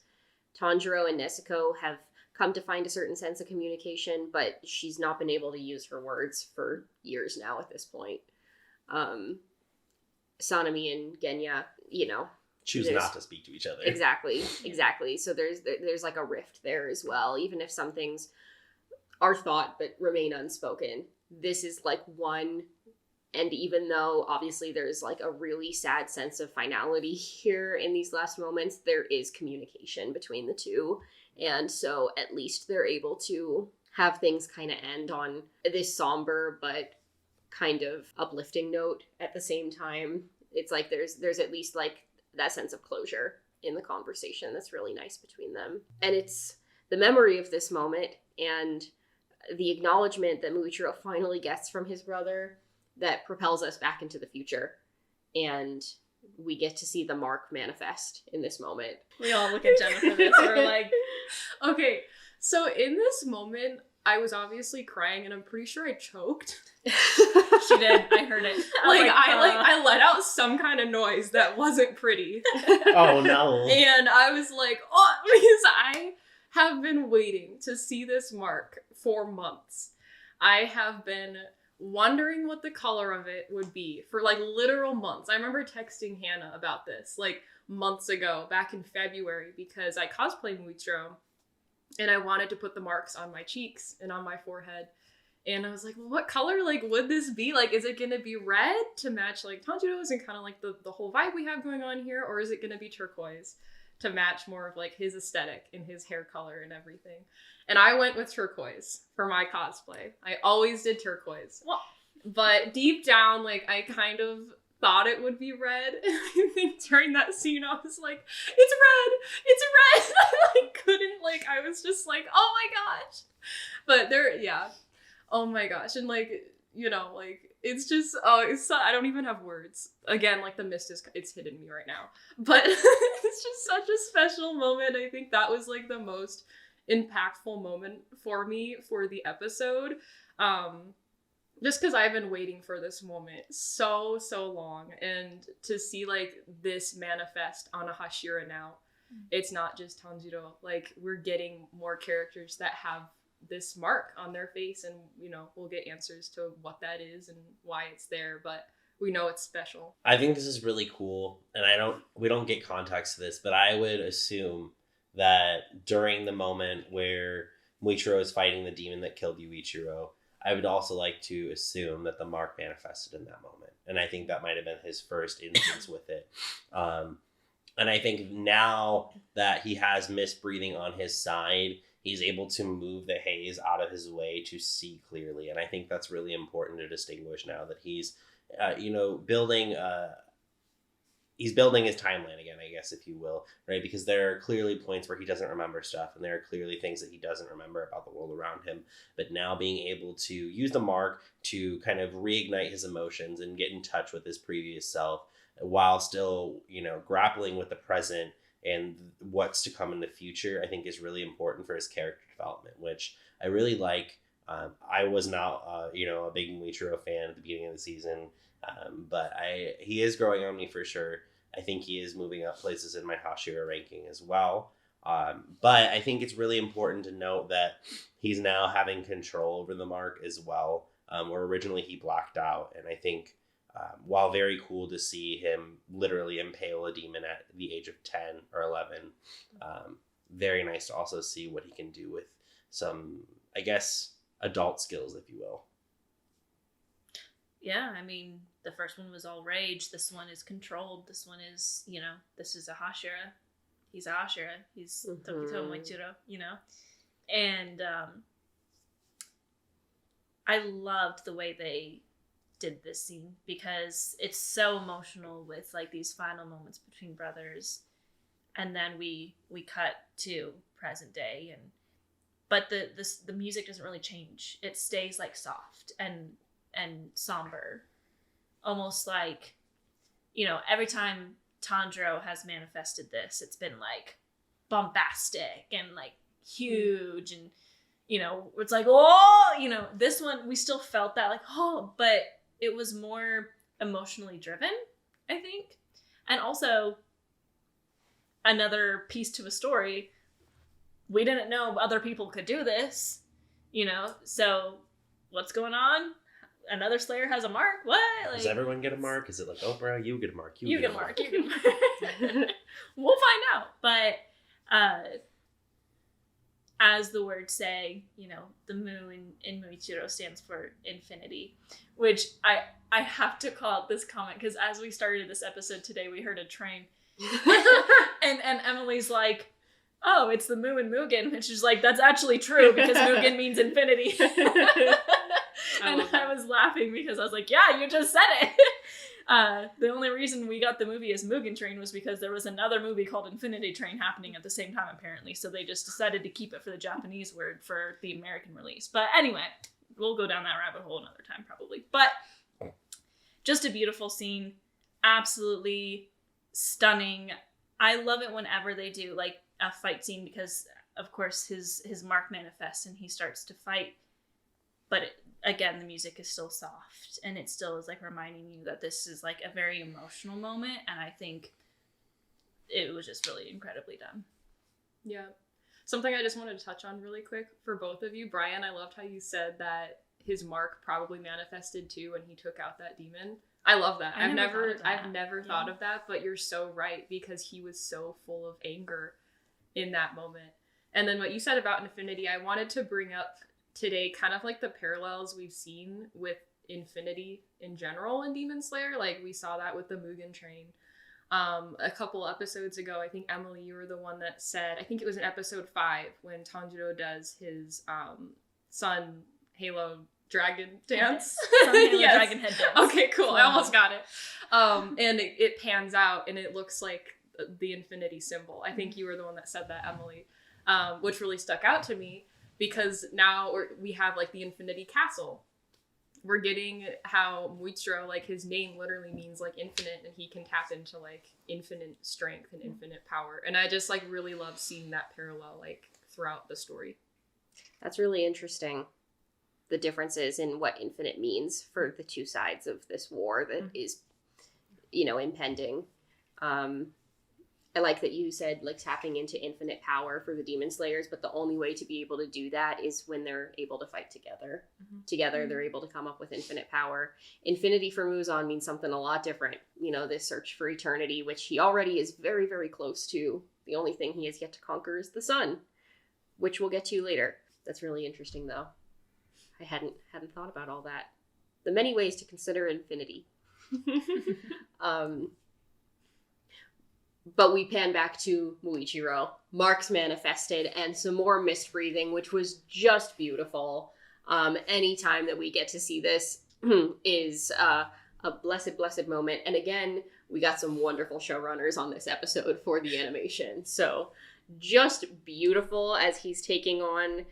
[SPEAKER 1] Tanjiro and Nezuko have come to find a certain sense of communication, but she's not been able to use her words for years now at this point. Sanemi and Genya,
[SPEAKER 3] choose not to speak to each other.
[SPEAKER 1] Exactly. So there's like a rift there as well. Even if some things are thought but remain unspoken, this is like one. And even though obviously there's like a really sad sense of finality here in these last moments, there is communication between the two. And so at least they're able to have things kind of end on this somber but kind of uplifting note at the same time. It's like there's at least like that sense of closure in the conversation that's really nice between them. And it's the memory of this moment and the acknowledgement that Muichiro finally gets from his brother that propels us back into the future. And we get to see the mark manifest in this moment.
[SPEAKER 4] We all look at Jenna for this. We're like,
[SPEAKER 2] okay, so in this moment, I was obviously crying, and I'm pretty sure I choked.
[SPEAKER 4] she did. I heard it.
[SPEAKER 2] I let out some kind of noise that wasn't pretty.
[SPEAKER 3] Oh no.
[SPEAKER 2] And I was like, oh, because I have been waiting to see this mark for months. I have been wondering what the color of it would be for like literal months. I remember texting Hannah about this like months ago, back in February, because I cosplay Muichiro and I wanted to put the marks on my cheeks and on my forehead. And I was like, well, what color like would this be? Like, is it gonna be red to match like Tanjiro's and kind of like the whole vibe we have going on here, or is it gonna be turquoise to match more of like his aesthetic and his hair color and everything? And I went with turquoise for my cosplay. I always did turquoise.
[SPEAKER 4] Well,
[SPEAKER 2] but deep down, like, I kind of thought it would be red. And I think during that scene, I was like, it's red! It's red! I like couldn't, like, I was just like, oh my gosh! But yeah. Oh my gosh. And like, like, it's just, I don't even have words. Again, like, the mist it's hitting me right now. But it's just such a special moment. I think that was like the most impactful moment for me for the episode, just because I've been waiting for this moment so long, and to see like this manifest on a Hashira now. It's not just Tanjiro, like we're getting more characters that have this mark on their face, and we'll get answers to what that is and why it's there, but we know it's special.
[SPEAKER 3] I think this is really cool, and we don't get context to this, but I would assume that during the moment where Muichiro is fighting the demon that killed Yuichiro, I would also like to assume that the mark manifested in that moment. And I think that might have been his first instance with it. And I think now that he has mist breathing on his side, he's able to move the haze out of his way to see clearly. And I think that's really important to distinguish now that he's, he's building his timeline again, I guess, if you will, right? Because there are clearly points where he doesn't remember stuff, and there are clearly things that he doesn't remember about the world around him. But now being able to use the mark to kind of reignite his emotions and get in touch with his previous self, while still, grappling with the present and what's to come in the future, I think is really important for his character development, which I really like. I was not, a big Muichiro fan at the beginning of the season. But he is growing on me for sure. I think he is moving up places in my Hashira ranking as well. But I think it's really important to note that he's now having control over the mark as well, where originally he blacked out. And I think while very cool to see him literally impale a demon at the age of 10 or 11, very nice to also see what he can do with some, I guess, adult skills, if you will.
[SPEAKER 4] Yeah, I mean, the first one was all rage. This one is controlled. This one is, this is a Hashira. He's a Hashira. He's Tokito Muichiro, And I loved the way they did this scene because it's so emotional with like these final moments between brothers, and then we cut to present day, but the music doesn't really change. It stays like soft and somber, almost like, you know, every time Tanjiro has manifested this, it's been like bombastic and like huge, and you know, it's like, oh, you know, this one we still felt that like, oh, but it was more emotionally driven, I think. And also another piece to a story, we didn't know other people could do this, you know, so what's going on? Another Slayer has a mark? What? Like,
[SPEAKER 3] does everyone get a mark? Is it like Oprah? You get a mark.
[SPEAKER 4] You get a mark. You get a mark. We'll find out. But as the words say, you know, the Mu in Muichiro stands for infinity, which I have to call out this comment because as we started this episode today, we heard a train. and Emily's like, oh, it's the Mu in Mugen, which is like, that's actually true because Mugen means infinity. And I was laughing because I was like, yeah, you just said it. The only reason we got the movie as Mugen Train was because there was another movie called Infinity Train happening at the same time, apparently. So they just decided to keep it for the Japanese word for the American release. But anyway, we'll go down that rabbit hole another time probably. But just a beautiful scene. Absolutely stunning. I love it whenever they do like a fight scene because, of course, his mark manifests and he starts to fight. But again, the music is still soft and it still is like reminding you that this is like a very emotional moment. And I think it was just really incredibly done.
[SPEAKER 2] Yeah. Something I just wanted to touch on really quick for both of you. Bryan, I loved how you said that his mark probably manifested too when he took out that demon. I love that. I've never thought of that, but you're so right because he was so full of anger in that moment. And then what you said about infinity, I wanted to bring up today kind of like the parallels we've seen with infinity in general in Demon Slayer. Like we saw that with the Mugen Train. A couple episodes ago, I think Emily, you were the one that said, I think it was in episode 5 when Tanjiro does his Sun Halo Dragon dance.
[SPEAKER 4] Sun Halo
[SPEAKER 2] Yes.
[SPEAKER 4] Dragon head dance.
[SPEAKER 2] Okay, cool. I almost got it. And it pans out and it looks like the infinity symbol. I think you were the one that said that, Emily, which really stuck out to me because now we have like the Infinity Castle. We're getting how Muichiro, like his name literally means like infinite and he can tap into like infinite strength and infinite power. And I just like really love seeing that parallel like throughout the story.
[SPEAKER 1] That's really interesting. The differences in what infinite means for the two sides of this war that is, you know, impending. I like that you said like tapping into infinite power for the Demon Slayers, but the only way to be able to do that is when they're able to fight together. Together, they're able to come up with infinite power. Infinity for Muzan means something a lot different. You know, this search for eternity, which he already is very, very close to. The only thing he has yet to conquer is the sun, which we'll get to later. That's really interesting, though. I hadn't thought about all that. The many ways to consider infinity. But we pan back to Muichiro. Marks manifested and some more mist breathing, which was just beautiful. Anytime that we get to see this is a blessed, blessed moment. And again, we got some wonderful showrunners on this episode for the animation. So just beautiful as he's taking on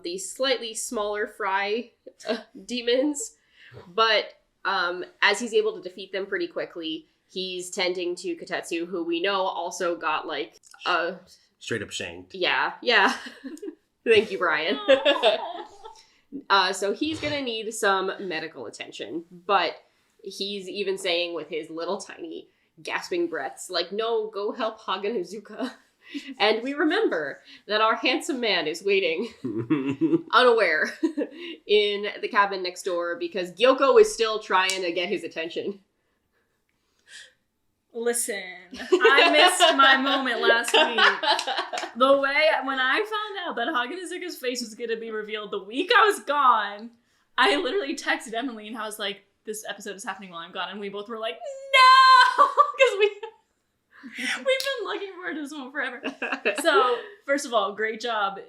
[SPEAKER 1] these slightly smaller fry demons. But as he's able to defeat them pretty quickly, he's tending to Katetsu, who we know also got like
[SPEAKER 3] straight up shanked.
[SPEAKER 1] Yeah. Thank you, Bryan. So he's gonna need some medical attention, but he's even saying with his little tiny gasping breaths, like, no, go help Haganazuka. And we remember that our handsome man is waiting, unaware, in the cabin next door because Gyoko is still trying to get his attention.
[SPEAKER 4] Listen, I missed my moment last week. The way, when I found out that Haganazuka's face was going to be revealed the week I was gone, I literally texted Emily and I was like, this episode is happening while I'm gone. And we both were like, no! Because we've been looking forward to this one forever. So, first of all, great job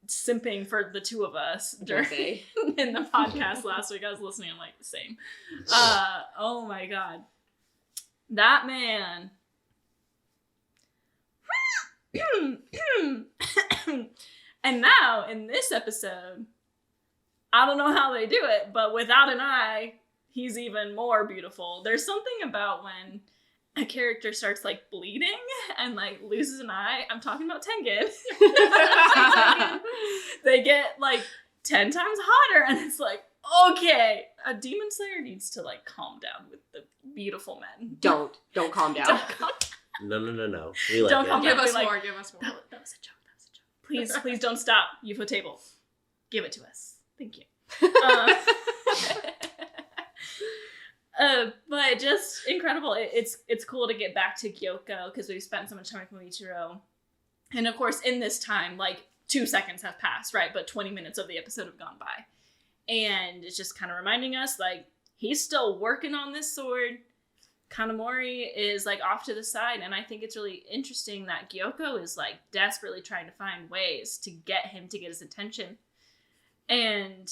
[SPEAKER 4] simping for the two of us during in the podcast last week. I was listening, I'm like, the same. Oh my god. That man. And now, in this episode, I don't know how they do it, but without an eye, he's even more beautiful. There's something about when a character starts like bleeding and like loses an eye. I'm talking about Tengen. They get like 10 times hotter, and it's like, okay, a demon slayer needs to like calm down with the beautiful men.
[SPEAKER 1] Don't calm down.
[SPEAKER 3] No. We like
[SPEAKER 4] Don't
[SPEAKER 3] it.
[SPEAKER 4] calm
[SPEAKER 2] Give
[SPEAKER 4] down.
[SPEAKER 2] us
[SPEAKER 4] Like,
[SPEAKER 2] more, give us more.
[SPEAKER 4] That was a joke. Please don't stop. UFO table. Give it to us. Thank you. But just incredible. It's cool to get back to Gyoko because we've spent so much time with Muichiro. And of course, in this time, like 2 seconds have passed, right? But 20 minutes of the episode have gone by. And it's just kind of reminding us, like, he's still working on this sword. Kanamori is like off to the side, and I think it's really interesting that Gyoko is like desperately trying to find ways to get him to get his attention. And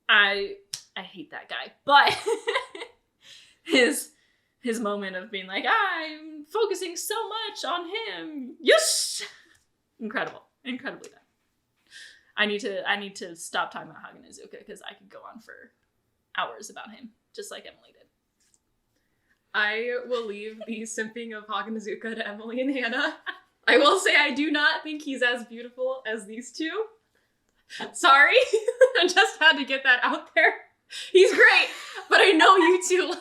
[SPEAKER 4] I hate that guy, but his moment of being like, I'm focusing so much on him. Yes, incredibly done. I need to stop talking about Haganazuka because I could go on for hours about him, just like Emily did.
[SPEAKER 2] I will leave the simping of Haganazuka to Emily and Hannah. I will say I do not think he's as beautiful as these two. Sorry. I just had to get that out there. He's great, but I know you two.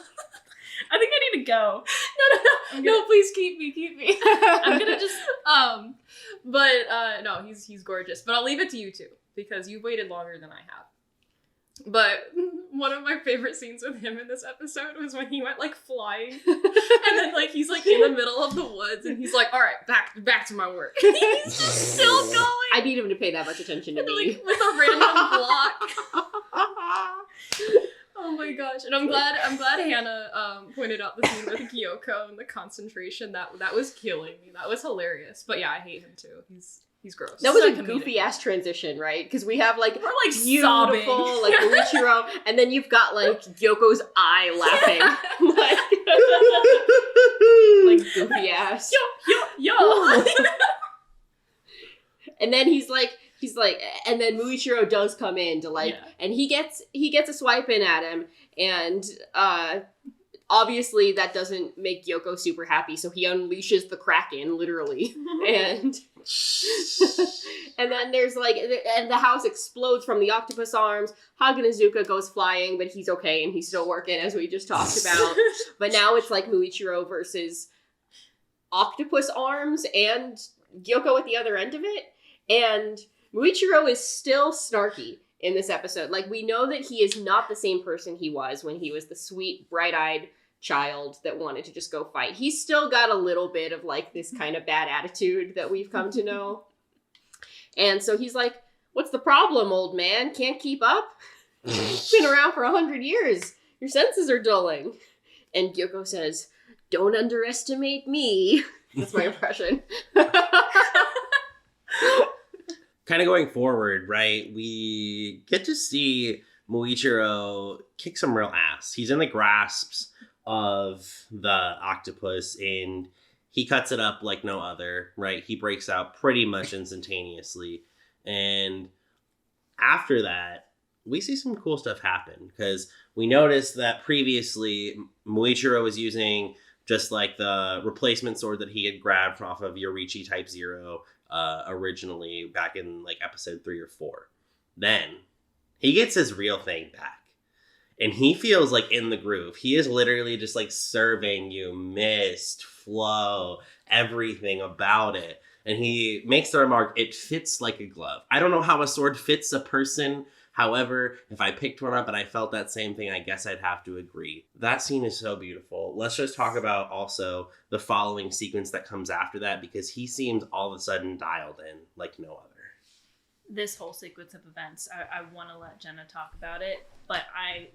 [SPEAKER 4] I think I need to go.
[SPEAKER 2] No, please keep me.
[SPEAKER 4] I'm gonna just
[SPEAKER 2] no, he's gorgeous. But I'll leave it to you two because you've waited longer than I have. But one of my favorite scenes with him in this episode was when he went like flying, and then like he's like in the middle of the woods, and he's like, "All right, back to my work." He's just still going.
[SPEAKER 1] I need him to pay that much attention to me.
[SPEAKER 2] Like, with a random block. Oh my gosh! And I'm glad Hannah pointed out the scene with Gyoko and the concentration that was killing me. That was hilarious. But yeah, I hate him too. He's gross.
[SPEAKER 1] That was
[SPEAKER 4] So
[SPEAKER 1] a
[SPEAKER 4] comedic.
[SPEAKER 1] goofy ass transition, right? Because we have like
[SPEAKER 4] we're like
[SPEAKER 1] beautiful,
[SPEAKER 4] sobbing.
[SPEAKER 1] like Muichiro, and then you've got like Gyoko's eye laughing, like goofy ass.
[SPEAKER 4] Yo.
[SPEAKER 1] And then he's like, and then Muichiro does come in to like, and he gets a swipe in at him, and obviously that doesn't make Gyoko super happy, so he unleashes the Kraken, literally, and then there's like, and the house explodes from the octopus arms. Haganazuka goes flying, but he's okay, and he's still working, as we just talked about. But now it's like Muichiro versus octopus arms and Gyoko at the other end of it, and Muichiro is still snarky in this episode. Like, we know that he is not the same person he was when he was the sweet, bright-eyed child that wanted to just go fight. He's still got a little bit of, like, this kind of bad attitude that we've come to know. And so he's like, what's the problem, old man? Can't keep up? Been around for 100 years. Your senses are dulling. And Gyoko says, don't underestimate me. That's my impression.
[SPEAKER 3] Kind of going forward, right, we get to see Muichiro kick some real ass. He's in the grasps of the octopus, and he cuts it up like no other, right? He breaks out pretty much instantaneously. And after that, we see some cool stuff happen, because we noticed that previously Muichiro was using just like the replacement sword that he had grabbed off of Yorichi Type 0 originally back in like episode 3 or 4. Then he gets his real thing back, and he feels like in the groove. He is literally just like serving you mist, flow, everything about it. And he makes the remark, it fits like a glove. I don't know how a sword fits a person. However, if I picked one up and I felt that same thing, I guess I'd have to agree. That scene is so beautiful. Let's just talk about also the following sequence that comes after that, because he seems all of a sudden dialed in like no other.
[SPEAKER 4] This whole sequence of events, I want to let Jenna talk about it, but I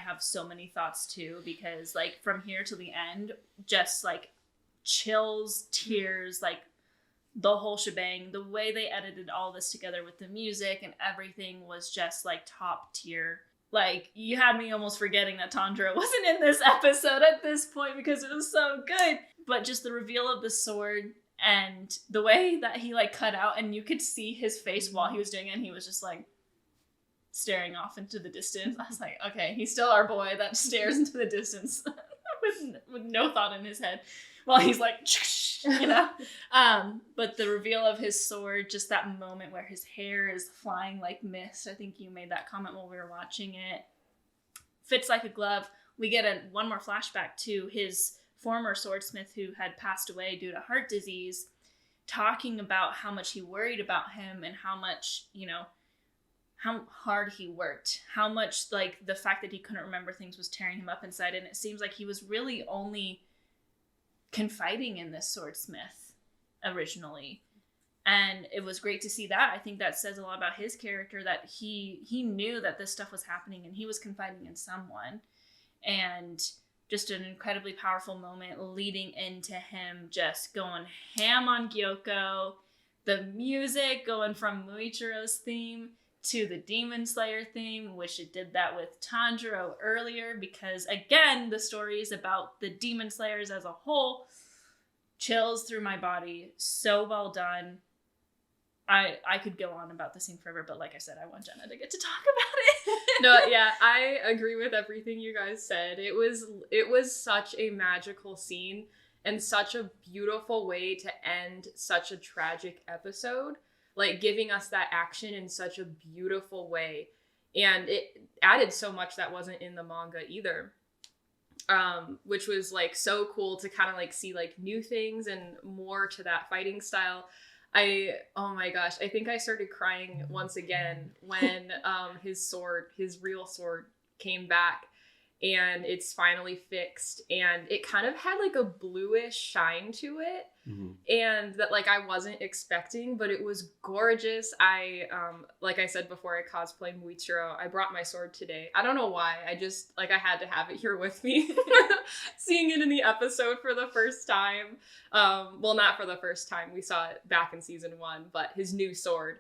[SPEAKER 4] have so many thoughts too, because like from here to the end, just like chills, tears, like the whole shebang, the way they edited all this together with the music and everything was just like top tier. Like, you had me almost forgetting that Tanjiro wasn't in this episode at this point because it was so good. But just the reveal of the sword and the way that he like cut out and you could see his face while he was doing it, and he was just like staring off into the distance. I was like, okay, he's still our boy that stares into the distance with no thought in his head while he's like, you know. But the reveal of his sword, just that moment where his hair is flying like mist. I think you made that comment while we were watching it. Fits like a glove. We get one more flashback to his former swordsmith who had passed away due to heart disease, talking about how much he worried about him and how much, you know, how hard he worked, how much like the fact that he couldn't remember things was tearing him up inside. And it seems like he was really only confiding in this swordsmith originally. And it was great to see that. I think that says a lot about his character, that he knew that this stuff was happening and he was confiding in someone. And just an incredibly powerful moment leading into him just going ham on Gyoko. The music going from Muichiro's theme to the Demon Slayer theme, which it did that with Tanjiro earlier, because again, the story is about the Demon Slayers as a whole. Chills through my body. So well done. I could go on about this scene forever, but like I said, I want Jenna to get to talk about it.
[SPEAKER 2] No, yeah, I agree with everything you guys said. It was such a magical scene and such a beautiful way to end such a tragic episode. Like, giving us that action in such a beautiful way. And it added so much that wasn't in the manga either. Which was, like, so cool to kind of, like, see, like, new things and more to that fighting style. Oh my gosh, I think I started crying once again when his real sword came back. And it's finally fixed. And it kind of had, like, a bluish shine to it. Mm-hmm. And that, like, I wasn't expecting, but it was gorgeous. Like I said before, I cosplayed Muichiro. I brought my sword today. I don't know why. I just, like, I had to have it here with me. Seeing it in the episode for the first time. Well, not for the first time. We saw it back in season 1, but his new sword.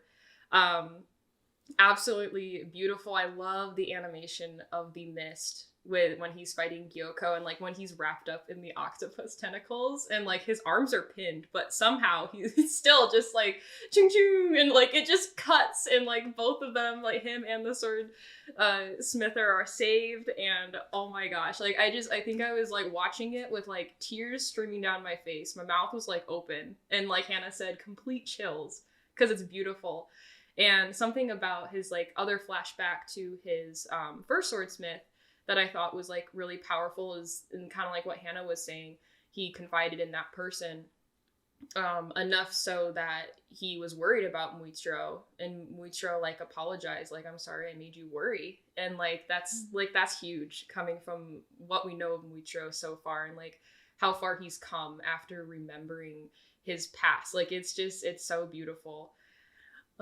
[SPEAKER 2] Absolutely beautiful. I love the animation of the mist when he's fighting Gyoko, and like when he's wrapped up in the octopus tentacles and like his arms are pinned, but somehow he's still just like chung chung, and like it just cuts, and like both of them, like him and the sword smither, are saved. And oh my gosh, like I think I was like watching it with like tears streaming down my face. My mouth was like open, and like Hannah said, complete chills because it's beautiful. And something about his like other flashback to his first swordsmith that I thought was like really powerful is, and kind of like what Hannah was saying, he confided in that person enough so that he was worried about Muichiro, and Muichiro like apologized, like, I'm sorry I made you worry. And like that's huge coming from what we know of Muichiro so far, and like how far he's come after remembering his past. Like it's so beautiful.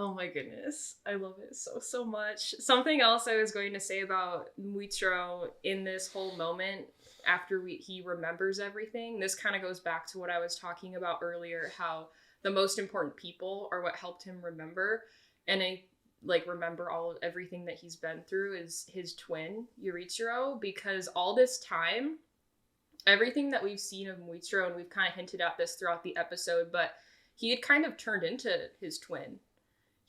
[SPEAKER 2] Oh my goodness. I love it so much. Something else I was going to say about Muichiro in this whole moment after he remembers everything. This kind of goes back to what I was talking about earlier, how the most important people are what helped him remember. And I like remember everything that he's been through is his twin, Yurichiro, because all this time, everything that we've seen of Muichiro, and we've kind of hinted at this throughout the episode, but he had kind of turned into his twin.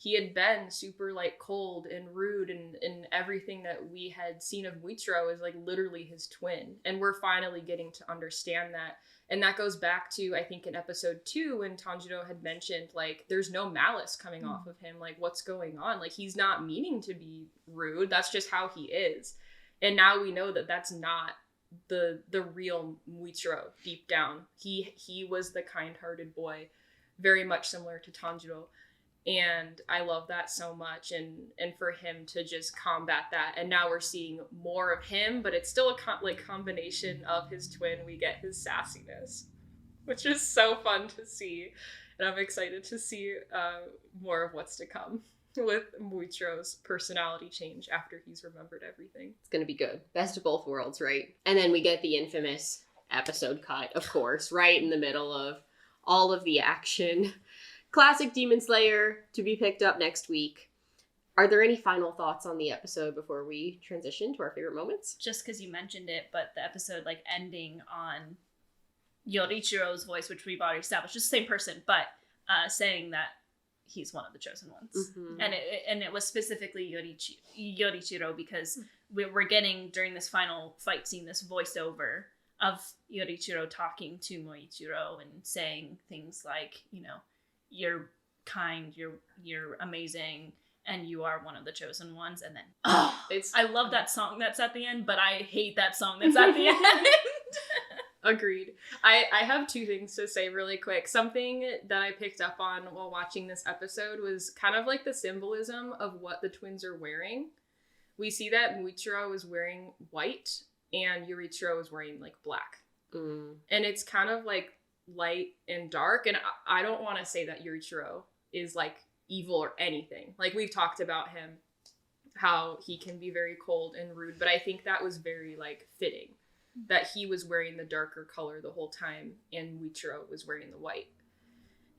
[SPEAKER 2] He had been super like cold and rude, and everything that we had seen of Muichiro is like literally his twin. And we're finally getting to understand that. And that goes back to, I think in episode 2 when Tanjiro had mentioned like there's no malice coming off of him. Like what's going on? Like he's not meaning to be rude. That's just how he is. And now we know that that's not the real Muichiro deep down. He was the kind-hearted boy, very much similar to Tanjiro. And I love that so much, and for him to just combat that. And now we're seeing more of him, but it's still a combination of his twin. We get his sassiness, which is so fun to see. And I'm excited to see more of what's to come with Muichiro's personality change after he's remembered everything.
[SPEAKER 1] It's going to be good. Best of both worlds, right? And then we get the infamous episode cut, of course, right in the middle of all of the action. classic Demon Slayer to be picked up next week. Are there any final thoughts on the episode before we transition to our favorite moments?
[SPEAKER 4] Just because you mentioned it, but the episode like ending on Yorichiro's voice, which we've already established, just the same person, but saying that he's one of the chosen ones.
[SPEAKER 1] Mm-hmm.
[SPEAKER 4] And it was specifically Yorichiro because we're getting, during this final fight scene, this voiceover of Yorichiro talking to Muichiro and saying things like, you know, you're kind, you're amazing, and you are one of the chosen ones. And then, I love that song that's at the end, but I hate that song that's at the end.
[SPEAKER 2] Agreed. I have two things to say really quick. Something that I picked up on while watching this episode was kind of like the symbolism of what the twins are wearing. We see that Muichiro is wearing white and Yorichiro is wearing like black. And it's kind of like light and dark. And I don't want to say that Yorichiro is like evil or anything. Like, we've talked about him, how he can be very cold and rude, but I think that was very like fitting. That he was wearing the darker color the whole time and Muichiro was wearing the white.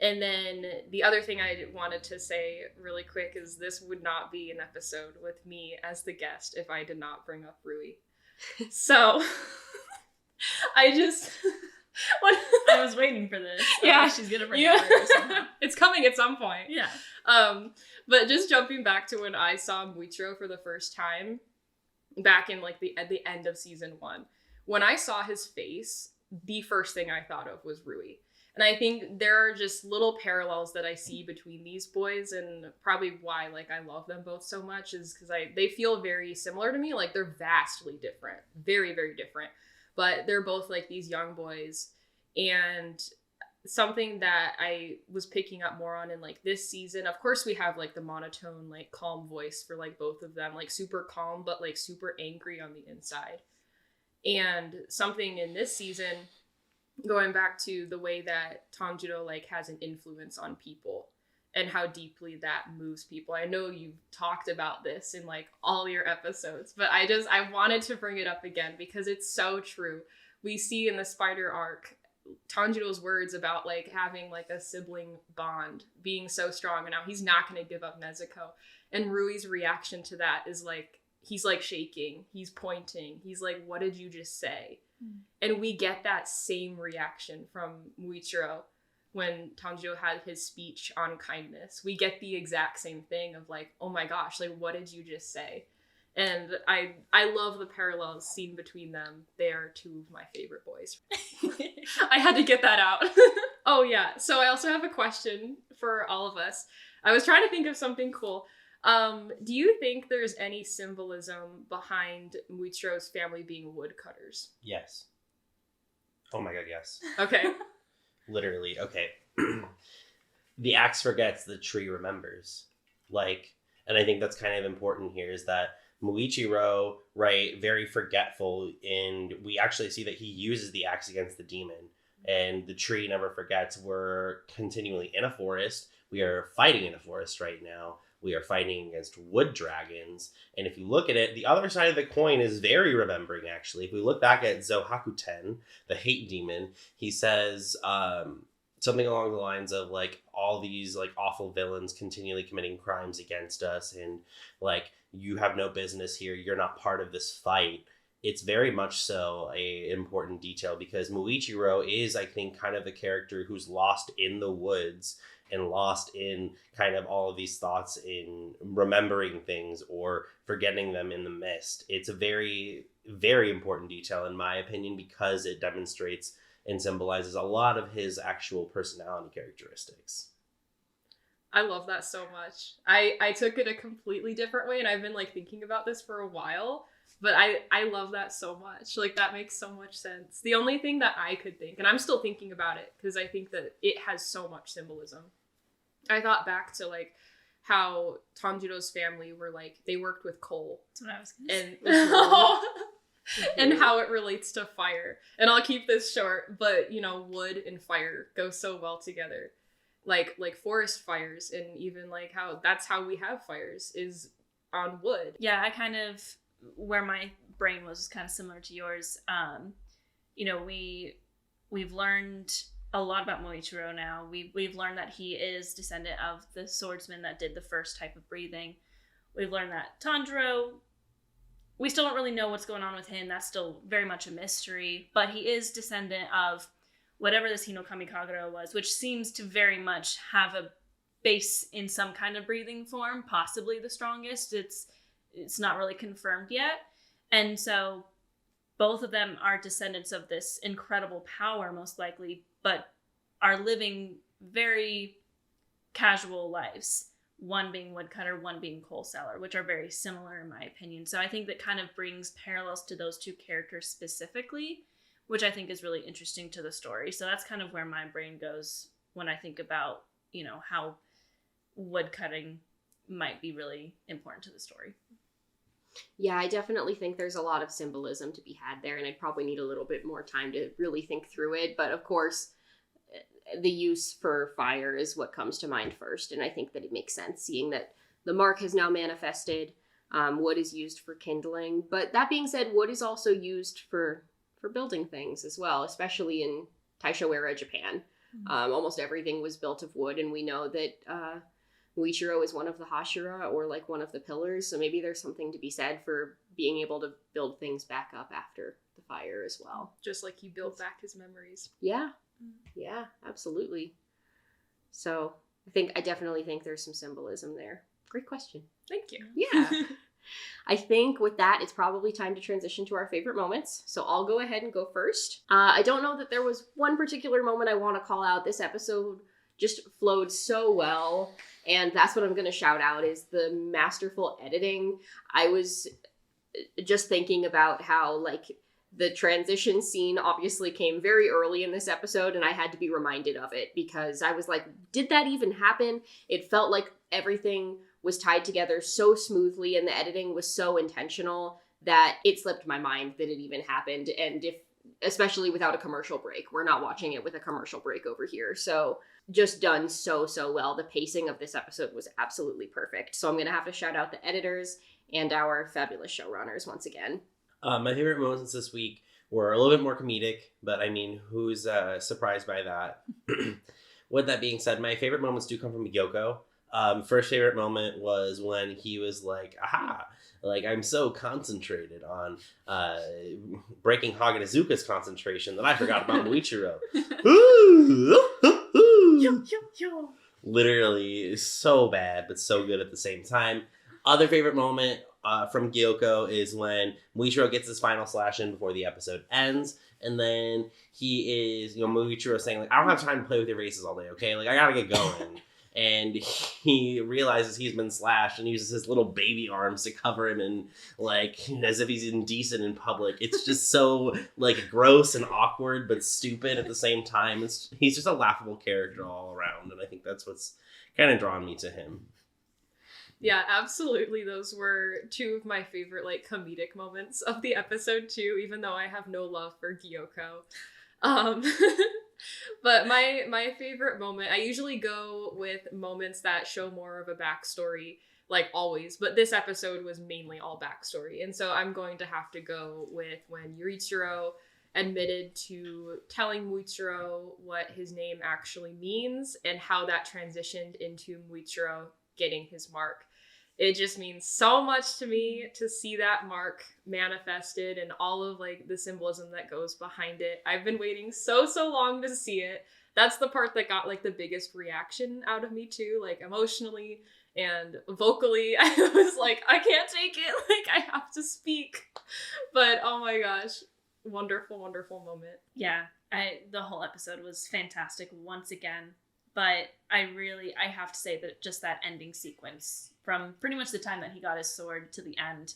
[SPEAKER 2] And then the other thing I wanted to say really quick is this would not be an episode with me as the guest if I did not bring up Rui. So I just...
[SPEAKER 4] I was waiting for this.
[SPEAKER 2] Yeah.
[SPEAKER 4] She's going to bring it up somehow.
[SPEAKER 2] It's coming at some point.
[SPEAKER 4] Yeah.
[SPEAKER 2] But just jumping back to when I saw Muichiro for the first time, back in like at the end of season 1, when I saw his face, the first thing I thought of was Rui. And I think there are just little parallels that I see between these boys, and probably why like I love them both so much is because they feel very similar to me. Like, they're vastly different, very, very different, but they're both like these young boys. And something that I was picking up more on in like this season, of course we have like the monotone, like calm voice for like both of them, like super calm, but like super angry on the inside. And something in this season, going back to the way that Tanjiro like has an influence on people and how deeply that moves people. I know you've talked about this in like all your episodes, but I wanted to bring it up again because it's so true. We see in the Spider arc Tanjiro's words about like having like a sibling bond being so strong, and now he's not going to give up Nezuko. And Rui's reaction to that is like, he's like shaking, he's pointing, he's like, what did you just say? And we get that same reaction from Muichiro when Tanjiro had his speech on kindness. We get the exact same thing of like, oh my gosh, like, what did you just say? And I love the parallels seen between them. They are two of my favorite boys. I had to get that out. Oh yeah, so I also have a question for all of us. I was trying to think of something cool. Do you think there's any symbolism behind Muichiro's family being woodcutters?
[SPEAKER 3] Yes. Oh my god, yes.
[SPEAKER 2] Okay.
[SPEAKER 3] Literally, okay. The axe forgets, the tree remembers. Like, and I think that's kind of important here is that Muichiro, right, very forgetful, and we actually see that he uses the axe against the demon, and the tree never forgets. We're continually in a forest. We are fighting in a forest right now. We are fighting against wood dragons. And if you look at it, the other side of the coin is very remembering, actually. If we look back at Zohakuten, the hate demon, he says something along the lines of, like, all these, like, awful villains continually committing crimes against us. And, like, you have no business here. You're not part of this fight. It's very much so a important detail because Muichiro is, I think, kind of the character who's lost in the woods and lost in kind of all of these thoughts in remembering things or forgetting them in the mist. It's a very, very important detail in my opinion because it demonstrates and symbolizes a lot of his actual personality characteristics.
[SPEAKER 2] I love that so much. I took it a completely different way, and I've been like thinking about this for a while, but I love that so much. Like, that makes so much sense. The only thing that I could think, and I'm still thinking about it because I think that it has so much symbolism. I thought back to like how Tanjiro's family were like, they worked with coal.
[SPEAKER 4] That's what I was gonna say.
[SPEAKER 2] And how it relates to fire. And I'll keep this short, but you know, wood and fire go so well together. Like forest fires, and even like how that's how we have fires is on wood.
[SPEAKER 4] Yeah, I kind of, where my brain was kind of similar to yours. You know, we've learned a lot about Muichiro now. We've learned that he is descendant of the swordsman that did the first type of breathing. We've learned that Tanjiro, we still don't really know what's going on with him. That's still very much a mystery. But he is descendant of whatever this Hinokami Kagura was, which seems to very much have a base in some kind of breathing form, possibly the strongest. It's not really confirmed yet. And so both of them are descendants of this incredible power, most likely, but are living very casual lives. One being woodcutter, one being coal seller, which are very similar in my opinion. So I think that kind of brings parallels to those two characters specifically, which I think is really interesting to the story. So that's kind of where my brain goes when I think about, how woodcutting might be really important to the story.
[SPEAKER 1] Yeah, I definitely think there's a lot of symbolism to be had there, and I'd probably need a little bit more time to really think through it. But of course, the use for fire is what comes to mind first, and I think that it makes sense, seeing that the mark has now manifested. Wood is used for kindling, but that being said, wood is also used for building things as well, especially in Taisho era Japan. Almost everything was built of wood, and we know that Muichiro is one of the Hashira, or like one of the pillars, so maybe there's something to be said for being able to build things back up after the fire as well.
[SPEAKER 2] Just like he built back his memories.
[SPEAKER 1] Yeah, absolutely. So I definitely think there's some symbolism there. Great question.
[SPEAKER 2] Thank you.
[SPEAKER 1] Yeah. I think with that, it's probably time to transition to our favorite moments. So I'll go ahead and go first. I don't know that there was one particular moment I want to call out. This episode just flowed so well, and that's what I'm going to shout out is the masterful editing. I was just thinking about how, like, the transition scene obviously came very early in this episode, and I had to be reminded of it because I was like, did that even happen? It felt like everything was tied together so smoothly, and the editing was so intentional that it slipped my mind that it even happened. And especially without a commercial break, we're not watching it with a commercial break over here. So just done so well. The pacing of this episode was absolutely perfect. So I'm going to have to shout out the editors and our fabulous showrunners once again.
[SPEAKER 3] My favorite moments this week were a little bit more comedic, but I mean, who's surprised by that? With that being said, my favorite moments do come from Gyoko. First favorite moment was when he was like, aha, like I'm so concentrated on breaking Haganazuka's concentration that I forgot about Muichiro. Literally so bad, but so good at the same time. Other favorite moment from Gyoko is when Muichiro gets his final slash in before the episode ends, and then he is, Muichiro saying, like, I don't have time to play with your faces all day, okay? Like, I gotta get going. And he realizes he's been slashed and uses his little baby arms to cover him, and like as if he's indecent in public. It's just so like gross and awkward but stupid at the same time. He's just a laughable character all around, and I think that's what's kind of drawn me to him.
[SPEAKER 2] Yeah, absolutely. Those were two of my favorite like comedic moments of the episode too, even though I have no love for Gyoko. But my favorite moment, I usually go with moments that show more of a backstory, like always, but this episode was mainly all backstory. And so I'm going to have to go with when Yurichiro admitted to telling Muichiro what his name actually means and how that transitioned into Muichiro getting his mark. It just means so much to me to see that mark manifested and all of like the symbolism that goes behind it. I've been waiting so long to see it. That's the part that got like the biggest reaction out of me too, like emotionally and vocally. I was like, I can't take it. Like I have to speak. But oh my gosh, wonderful moment.
[SPEAKER 4] Yeah, the whole episode was fantastic once again. But I have to say that just that ending sequence from pretty much the time that he got his sword to the end,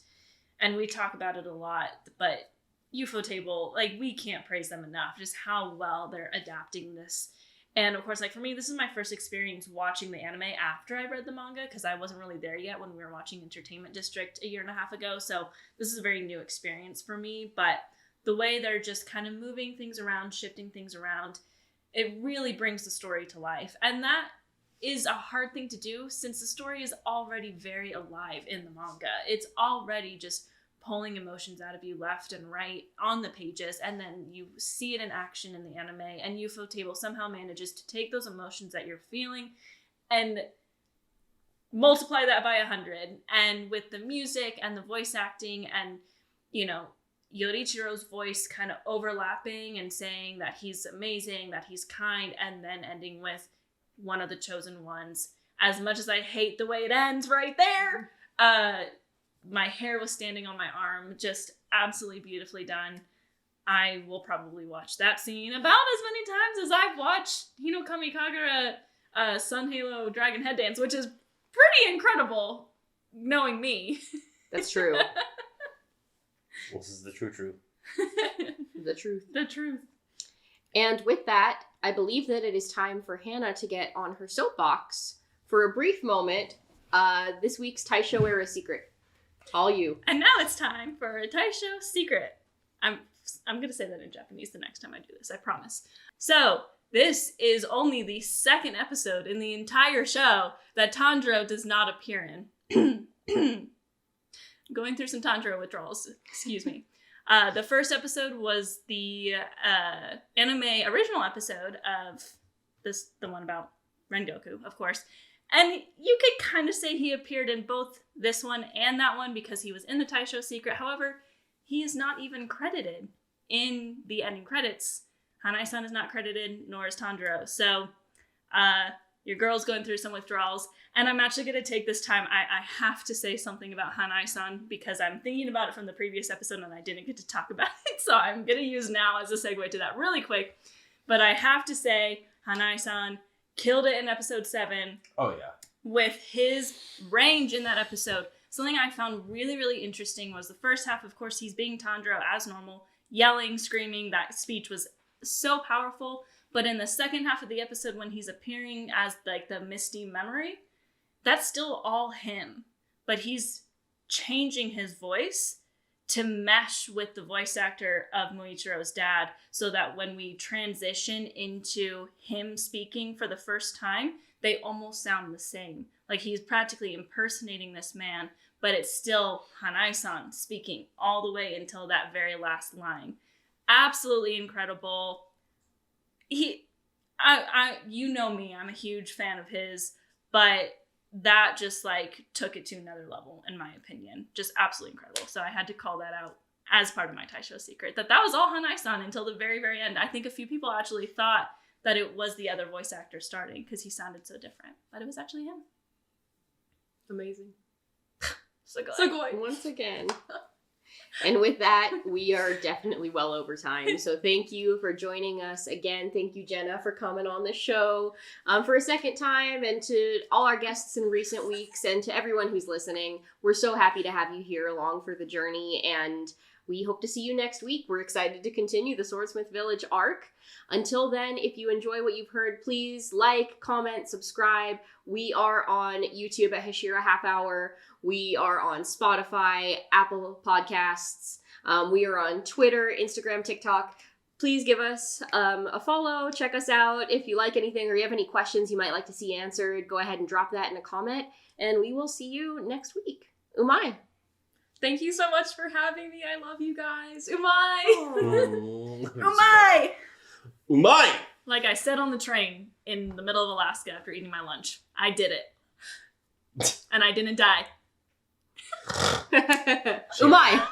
[SPEAKER 4] and we talk about it a lot, but Ufotable, like we can't praise them enough, just how well they're adapting this. And of course, like for me, this is my first experience watching the anime after I read the manga, because I wasn't really there yet when we were watching Entertainment District a year and a half ago, so this is a very new experience for me. But the way they're just kind of moving things around, shifting things around, it really brings the story to life. And that is a hard thing to do since the story is already very alive in the manga. It's already just pulling emotions out of you left and right on the pages, and then you see it in action in the anime, and Ufotable somehow manages to take those emotions that you're feeling and multiply that by 100. And with the music and the voice acting and, you know, Yorichiro's voice kind of overlapping and saying that he's amazing, that he's kind, and then ending with one of the chosen ones. As much as I hate the way it ends right there, my hair was standing on my arm. Just absolutely beautifully done. I will probably watch that scene about as many times as I've watched Hinokami Kagura Sun Halo Dragon Head Dance, which is pretty incredible, knowing me.
[SPEAKER 1] That's true.
[SPEAKER 3] This is the true.
[SPEAKER 1] The truth.
[SPEAKER 4] The truth.
[SPEAKER 1] And with that, I believe that it is time for Hannah to get on her soapbox for a brief moment. This week's Taisho Era Secret. All you.
[SPEAKER 4] And now it's time for a Taisho Secret. I'm going to say that in Japanese the next time I do this, I promise. So, this is only the second episode in the entire show that Tanjiro does not appear in. Going through some Tanjiro withdrawals, excuse me. The first episode was the anime original episode of the one about Rengoku, of course. And you could kind of say he appeared in both this one and that one because he was in the Taisho Secret. However, he is not even credited in the ending credits. Hanai-san is not credited, nor is Tanjiro. So, your girl's going through some withdrawals. And I'm actually going to take this time. I have to say something about Hanai-san because I'm thinking about it from the previous episode and I didn't get to talk about it. So I'm going to use now as a segue to that really quick. But I have to say, Hanai-san killed it in episode 7.
[SPEAKER 3] Oh, yeah.
[SPEAKER 4] With his range in that episode. Something I found really, really interesting was the first half, of course, he's being Tanjiro as normal, yelling, screaming. That speech was so powerful. But in the second half of the episode, when he's appearing as like the misty memory, that's still all him. But he's changing his voice to mesh with the voice actor of Muichiro's dad so that when we transition into him speaking for the first time, they almost sound the same. Like he's practically impersonating this man, but it's still Hanai-san speaking all the way until that very last line. Absolutely incredible. You know me, I'm a huge fan of his, but that just like took it to another level in my opinion. Just absolutely incredible. So I had to call that out as part of my Taisho Secret. That was all Hanai-san until the very, very end. I think a few people actually thought that it was the other voice actor starting because he sounded so different, but it was actually him.
[SPEAKER 1] Amazing.
[SPEAKER 2] Sugoi.
[SPEAKER 1] Once again. And with that, we are definitely well over time. So thank you for joining us again. Thank you, Jenna, for coming on the show for a second time. And to all our guests in recent weeks and to everyone who's listening, we're so happy to have you here along for the journey. And we hope to see you next week. We're excited to continue the Swordsmith Village arc. Until then, if you enjoy what you've heard, please like, comment, subscribe. We are on YouTube at Hashira Half Hour. We are on Spotify, Apple Podcasts. We are on Twitter, Instagram, TikTok. Please give us a follow. Check us out. If you like anything or you have any questions you might like to see answered, go ahead and drop that in a comment. And we will see you next week. Umai.
[SPEAKER 2] Thank you so much for having me. I love you guys. Umai!
[SPEAKER 4] Umai!
[SPEAKER 3] Umai!
[SPEAKER 4] Like I said on the train in the middle of Alaska after eating my lunch. I did it. And I didn't die.
[SPEAKER 1] Umai!